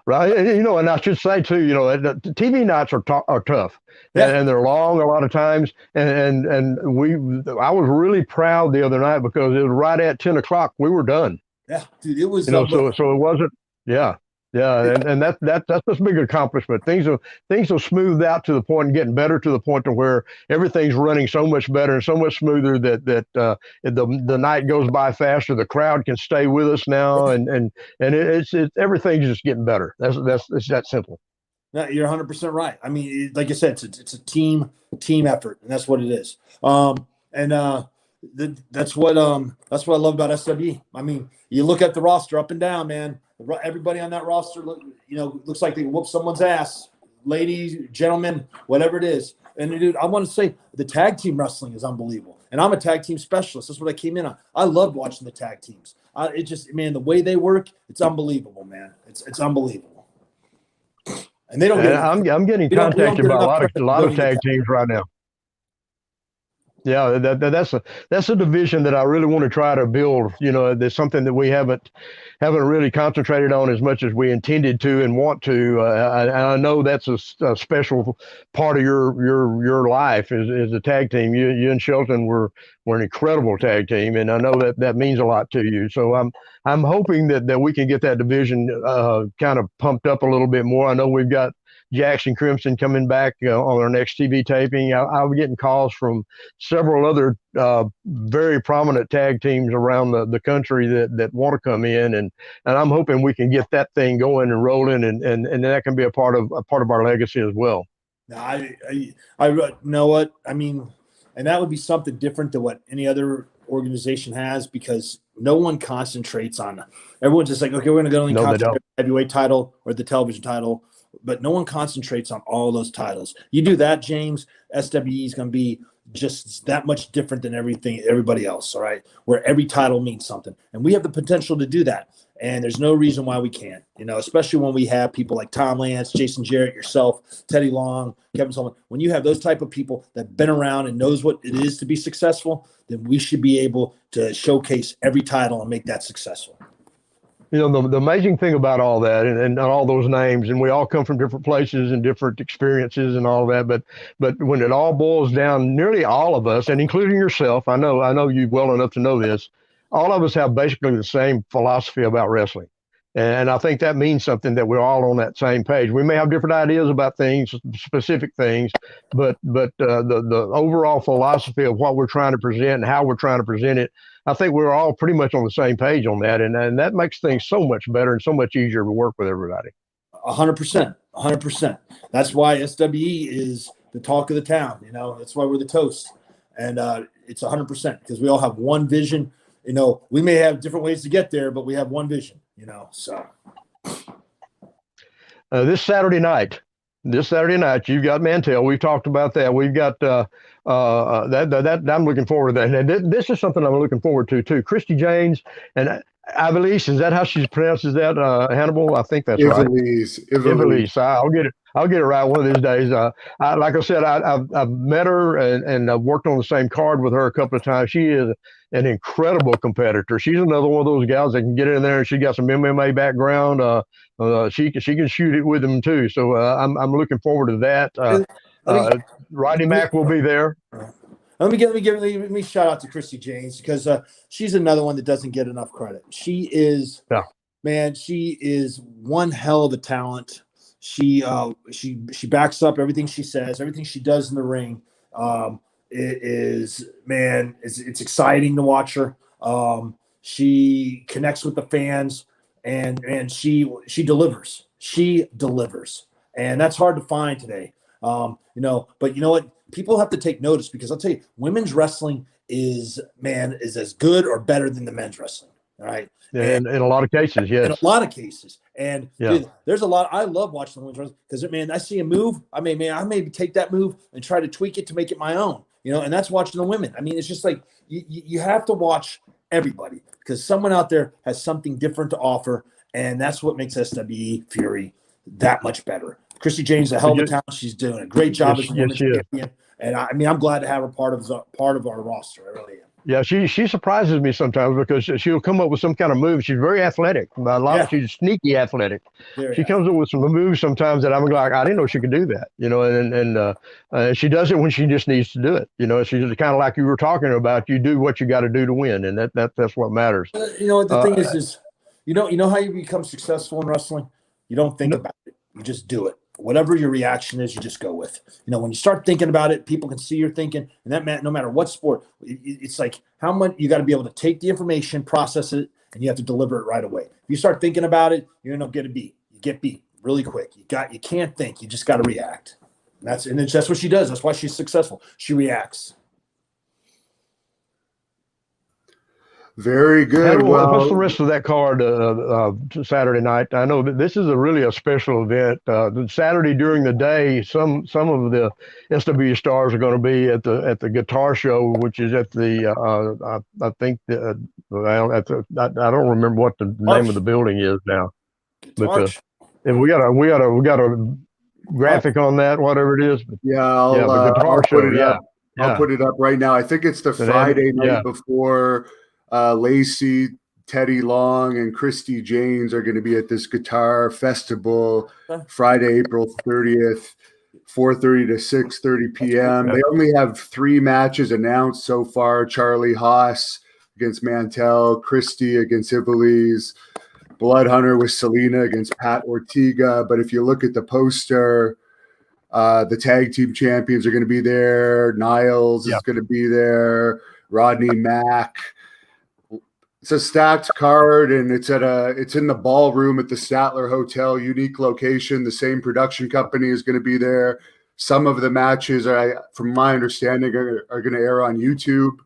Right, and I should say too, the TV nights are tough, and they're long a lot of times. And I was really proud the other night because it was right at 10 o'clock. We were done. Yeah, dude, it was. So it wasn't. Yeah, and that's a big accomplishment. Things have smoothed out to the point and getting better to the point to where everything's running so much better and so much smoother that the night goes by faster. The crowd can stay with us now, and it's everything's just getting better. It's that simple. No, you're 100% right. I mean, like I said, it's a team effort, and that's what it is. That's what I love about SWE. I mean, you look at the roster up and down, man. Everybody on that roster, looks like they whoop someone's ass. Ladies, gentlemen, whatever it is. And dude, I want to say the tag team wrestling is unbelievable. And I'm a tag team specialist. That's what I came in on. I love watching the tag teams. The way they work, it's unbelievable, man. It's unbelievable. And they don't. I'm getting contacted by a lot of tag teams right now. Yeah, that's a division that I really want to try to build. There's something that we haven't really concentrated on as much as we intended to and want to. I know that's a special part of your life is the tag team. You and Shelton were an incredible tag team, and I know that means a lot to you. So I'm hoping that we can get that division kind of pumped up a little bit more. I know we've got Jackson Crimson coming back on our next TV taping. I'll be getting calls from several other very prominent tag teams around the country that want to come in, and I'm hoping we can get that thing going and rolling, and that can be a part of our legacy as well. I know what I mean, and that would be something different than what any other organization has, because no one concentrates on. Everyone's just like, okay, we're going to go and concentrate on the heavyweight title or the television title, but no one concentrates on all those titles. You do that, James, SWE is going to be just that much different than everybody else, all right, where every title means something. And we have the potential to do that. And there's no reason why we can't, especially when we have people like Tom Lance, Jason Jarrett, yourself, Teddy Long, Kevin Sullivan. When you have those type of people that have been around and knows what it is to be successful, then we should be able to showcase every title and make that successful. The amazing thing about all that and all those names, and we all come from different places and different experiences and all that, but when it all boils down, nearly all of us, and including yourself, I know you well enough to know this, all of us have basically the same philosophy about wrestling. And I think that means something, that we're all on that same page. We may have different ideas about things, specific things, but the overall philosophy of what we're trying to present and how we're trying to present it, I think we're all pretty much on the same page on that. And that makes things so much better and so much easier to work with everybody. 100%. 100%. That's why SWE is the talk of the town. That's why we're the toast. And it's 100% because we all have one vision. We may have different ways to get there, but we have one vision, so. This Saturday night, you've got Mantell. We've talked about that. We've got that I'm looking forward to that. And this is something I'm looking forward to too. Christy James and Ivelisse, is that how she pronounces that, Hannibal? I think that's right. Ivelisse. I'll get it right one of these days. Like I said, I've met her and I've worked on the same card with her a couple of times. She is an incredible competitor. She's another one of those gals that can get in there, and she got some MMA background. She can shoot it with them too. So I'm looking forward to that. Rodney Mack will be there. Let me shout out to Christy James because she's another one that doesn't get enough credit. She is, she is one hell of a talent. She backs up everything she says, everything she does in the ring. It's exciting to watch her. She connects with the fans, and she delivers. She delivers, and that's hard to find today. But you know what? People have to take notice because I'll tell you, women's wrestling is as good or better than the men's wrestling. All right. In a lot of cases, yes. In a lot of cases. And dude, there's a lot. I love watching the women's wrestling because, I see a move. I may take that move and try to tweak it to make it my own, and that's watching the women. It's just like you have to watch everybody because someone out there has something different to offer. And that's what makes SWE Fury that much better. Christy James is a hell of a talent. She's doing a great job as a women's champion. And I'm glad to have her part of our roster. I really am. Yeah, she surprises me sometimes because she'll come up with some kind of move. She's very athletic. She's sneaky athletic. She comes up with some moves sometimes that I'm like, I didn't know she could do that. And she does it when she just needs to do it. She's kind of like you were talking about. You do what you got to do to win, and that's what matters. The thing is you know how you become successful in wrestling? You don't think about it. You just do it. Whatever your reaction is, you just go with. When you start thinking about it, people can see you're thinking, and that no matter what sport, it's like how much you got to be able to take the information, process it, and you have to deliver it right away. If you start thinking about it, you're gonna get beat. You get beat really quick. You can't think. You just got to react. And that's what she does. That's why she's successful. She reacts. Very good. What's the rest of that card Saturday night? I know that this is a special event. Saturday during the day, some of the SWE stars are going to be at the guitar show, which is at the I think I don't remember what the name of the building is now. But and we got a graphic on that, whatever it is. But, the guitar show. I'll put it up right now. I think it's the Friday night before. Lacey, Teddy Long, and Christy James are going to be at this guitar festival Friday, April 30th, 4:30 to 6:30 p.m. They only have 3 matches announced so far. Charlie Haas against Mantell, Christy against Ivelisse, Blood Hunter with Selena against Pat Ortega. But if you look at the poster, the tag team champions are going to be there. Niles is going to be there. Rodney Mack. It's a stacked card, and it's in the ballroom at the Statler Hotel, unique location. The same production company is going to be there. Some of the matches, from my understanding, are going to air on YouTube,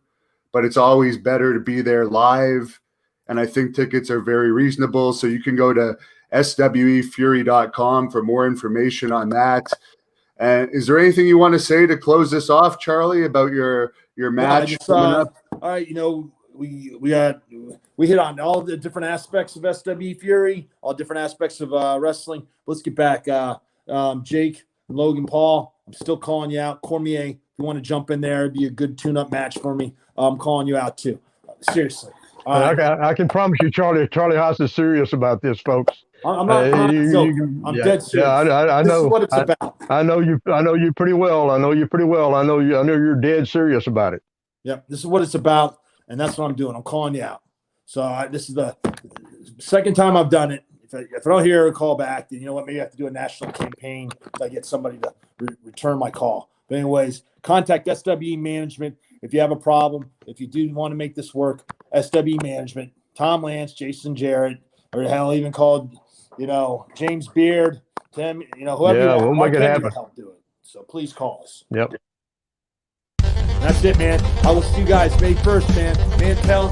but it's always better to be there live. and I think tickets are very reasonable. So you can go to SWEFury.com for more information on that. And is there anything you want to say to close this off, Charlie, about your match coming up? All right, we hit on all the different aspects of SWE Fury, all different aspects of wrestling. Let's get back. Jake, Logan Paul, I'm still calling you out. Cormier, if you want to jump in there, it'd be a good tune-up match for me. I'm calling you out too. Seriously. I can promise you, Charlie Haas is serious about this, folks. I'm not joking. I'm dead serious. Yeah, I know. This is what it's about. I know you pretty well. I know you're dead serious about it. Yep, this is what it's about, and that's what I'm doing. I'm calling you out. So this is the second time I've done it. If I don't hear a call back, then you know what? Maybe I have to do a national campaign to get somebody to return my call. But anyways, contact SWE Management if you have a problem. If you do want to make this work, SWE Management, Tom Lance, Jason Jarrett, or hell, even called, James Beard, Tim, whoever. Yeah, we'll make it happen. Help do it. So please call us. Yep. That's it, man. I will see you guys May 1st, man. Mantell,